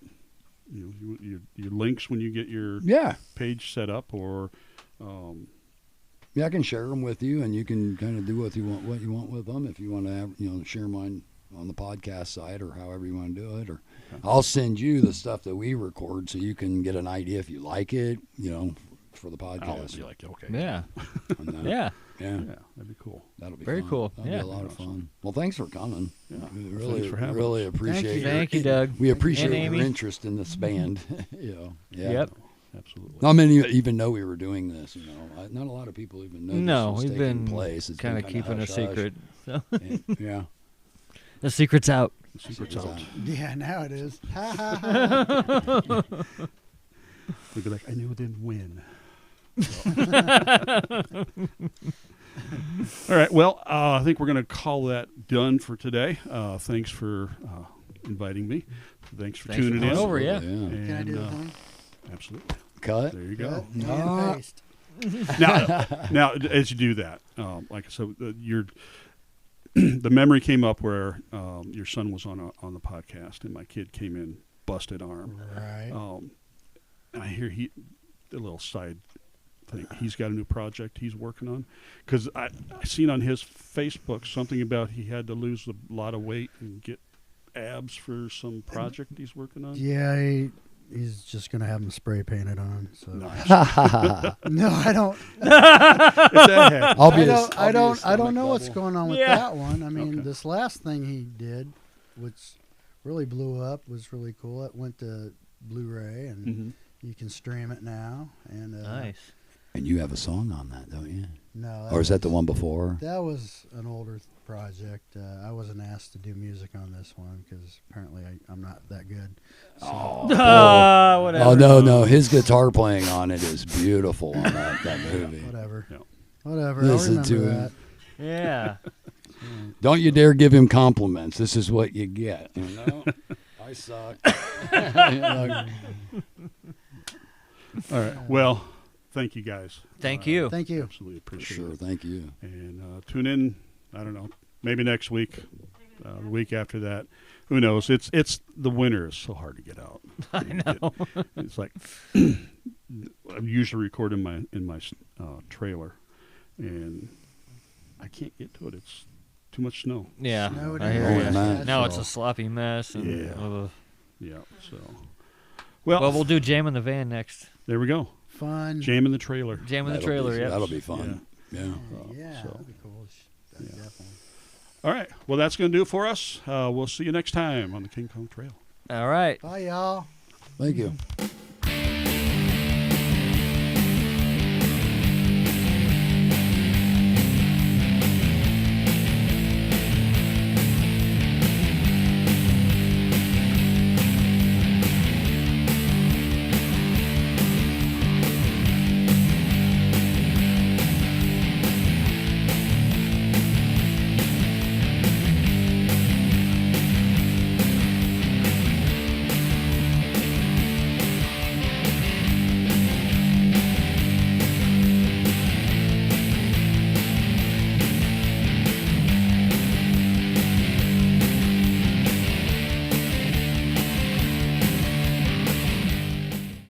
S3: your links when you get your
S1: Yeah.
S3: page set up, or
S1: Yeah, I can share them with you, and you can kind of do what you want with them. If you want to have, share mine on the podcast side, or however you want to do it, or I'll send you the stuff that we record so you can get an idea if you like it, for the
S3: I'll
S1: podcast.
S3: be like, okay.
S2: Yeah.
S1: And then-
S2: Yeah.
S1: yeah,
S3: Yeah, that'd be cool.
S1: that'll be
S2: Very
S1: fun.
S2: cool.
S1: That'll
S2: Yeah.
S1: be a lot of fun. Well, thanks for coming.
S3: Yeah.
S1: We
S3: Thanks
S1: really,
S3: for having
S1: really
S3: us.
S1: appreciate.
S4: Thank you.
S2: Thank you, Doug.
S1: We appreciate
S2: And
S1: your
S2: Amy.
S1: interest in this band. Yeah.
S2: Yep.
S3: Absolutely.
S1: I mean, you even know we were doing this. You know, not a lot of people even know
S2: No,
S1: this was
S2: we've
S1: taking
S2: been
S1: place. It's
S2: kind
S1: been
S2: of keeping a
S1: hush-hush.
S2: secret. So.
S1: And, yeah.
S2: The secret's out.
S3: The secret's
S1: Secret's
S3: out.
S1: out.
S4: Yeah, now it is. Ha ha ha.
S3: We'd be like, I knew it didn't win. All right. Well, I think we're going to call that done for today. Thanks for inviting me. Thanks for tuning
S2: coming
S3: in.
S2: over, yeah.
S3: And,
S4: Can I do the thing?
S3: absolutely.
S1: Cut.
S3: There you go.
S4: Cut
S1: Ah.
S4: and paste.
S3: Now, as you do that, like I said, the memory came up where your son was on the podcast, and my kid came in busted arm.
S4: Right.
S3: And I hear a little side thing. He's got a new project he's working on, because I seen on his Facebook something about he had to lose a lot of weight and get abs for some project he's working on.
S4: Yeah, he's just gonna have them spray painted on. So
S3: Nice.
S4: no, I don't.
S3: If that happens.
S1: I'll be
S4: I
S1: his
S4: don't
S1: stomach
S4: know what's
S1: double.
S4: going on with
S2: Yeah.
S4: that one. I mean,
S3: Okay.
S4: this last thing he did, which really blew up, was really cool. It went to Blu-ray, and
S3: Mhm.
S4: you can stream it now. And
S2: Nice.
S1: And you have a song on that, don't you?
S4: No,
S1: Or is that the one before?
S4: That was an older project. I wasn't asked to do music on this one because apparently I'm not that good. So,
S2: Whatever.
S1: Oh no, his guitar playing on it is beautiful on that movie.
S4: whatever.
S3: Yeah.
S4: Whatever.
S1: Listen
S4: I'll
S1: to
S4: remember
S1: him.
S4: that.
S2: Yeah.
S1: Don't you dare give him compliments. This is what you get. You know, I suck.
S3: All right. Well, thank you guys.
S2: Thank you.
S4: Thank you.
S3: Absolutely appreciate
S1: Sure,
S3: it.
S1: thank you.
S3: And tune in. I don't know. Maybe next week. The week after that. Who knows? It's the winter is so hard to get out.
S2: I know.
S3: It's like I usually record in my trailer, and I can't get to it. It's too much snow.
S2: Yeah.
S4: Snow
S2: I hear
S1: down.
S2: ya.
S1: Man.
S2: Now it's
S3: So-
S2: a sloppy mess. And,
S3: Yeah. Yeah. So.
S2: Well, we'll do Jam in the Van next.
S3: There we go.
S4: Fun.
S3: Jam in the trailer.
S2: Jam in the
S1: That'll
S2: trailer,
S1: be,
S2: yeah.
S1: That'll be fun. Yeah.
S4: Yeah,
S3: so-
S4: that'd be cool.
S3: Yeah.
S4: Definitely.
S3: All right. Well, that's going to do it for us. We'll see you next time on the King Kong Trail.
S2: All right.
S4: Bye, y'all.
S1: Thank you.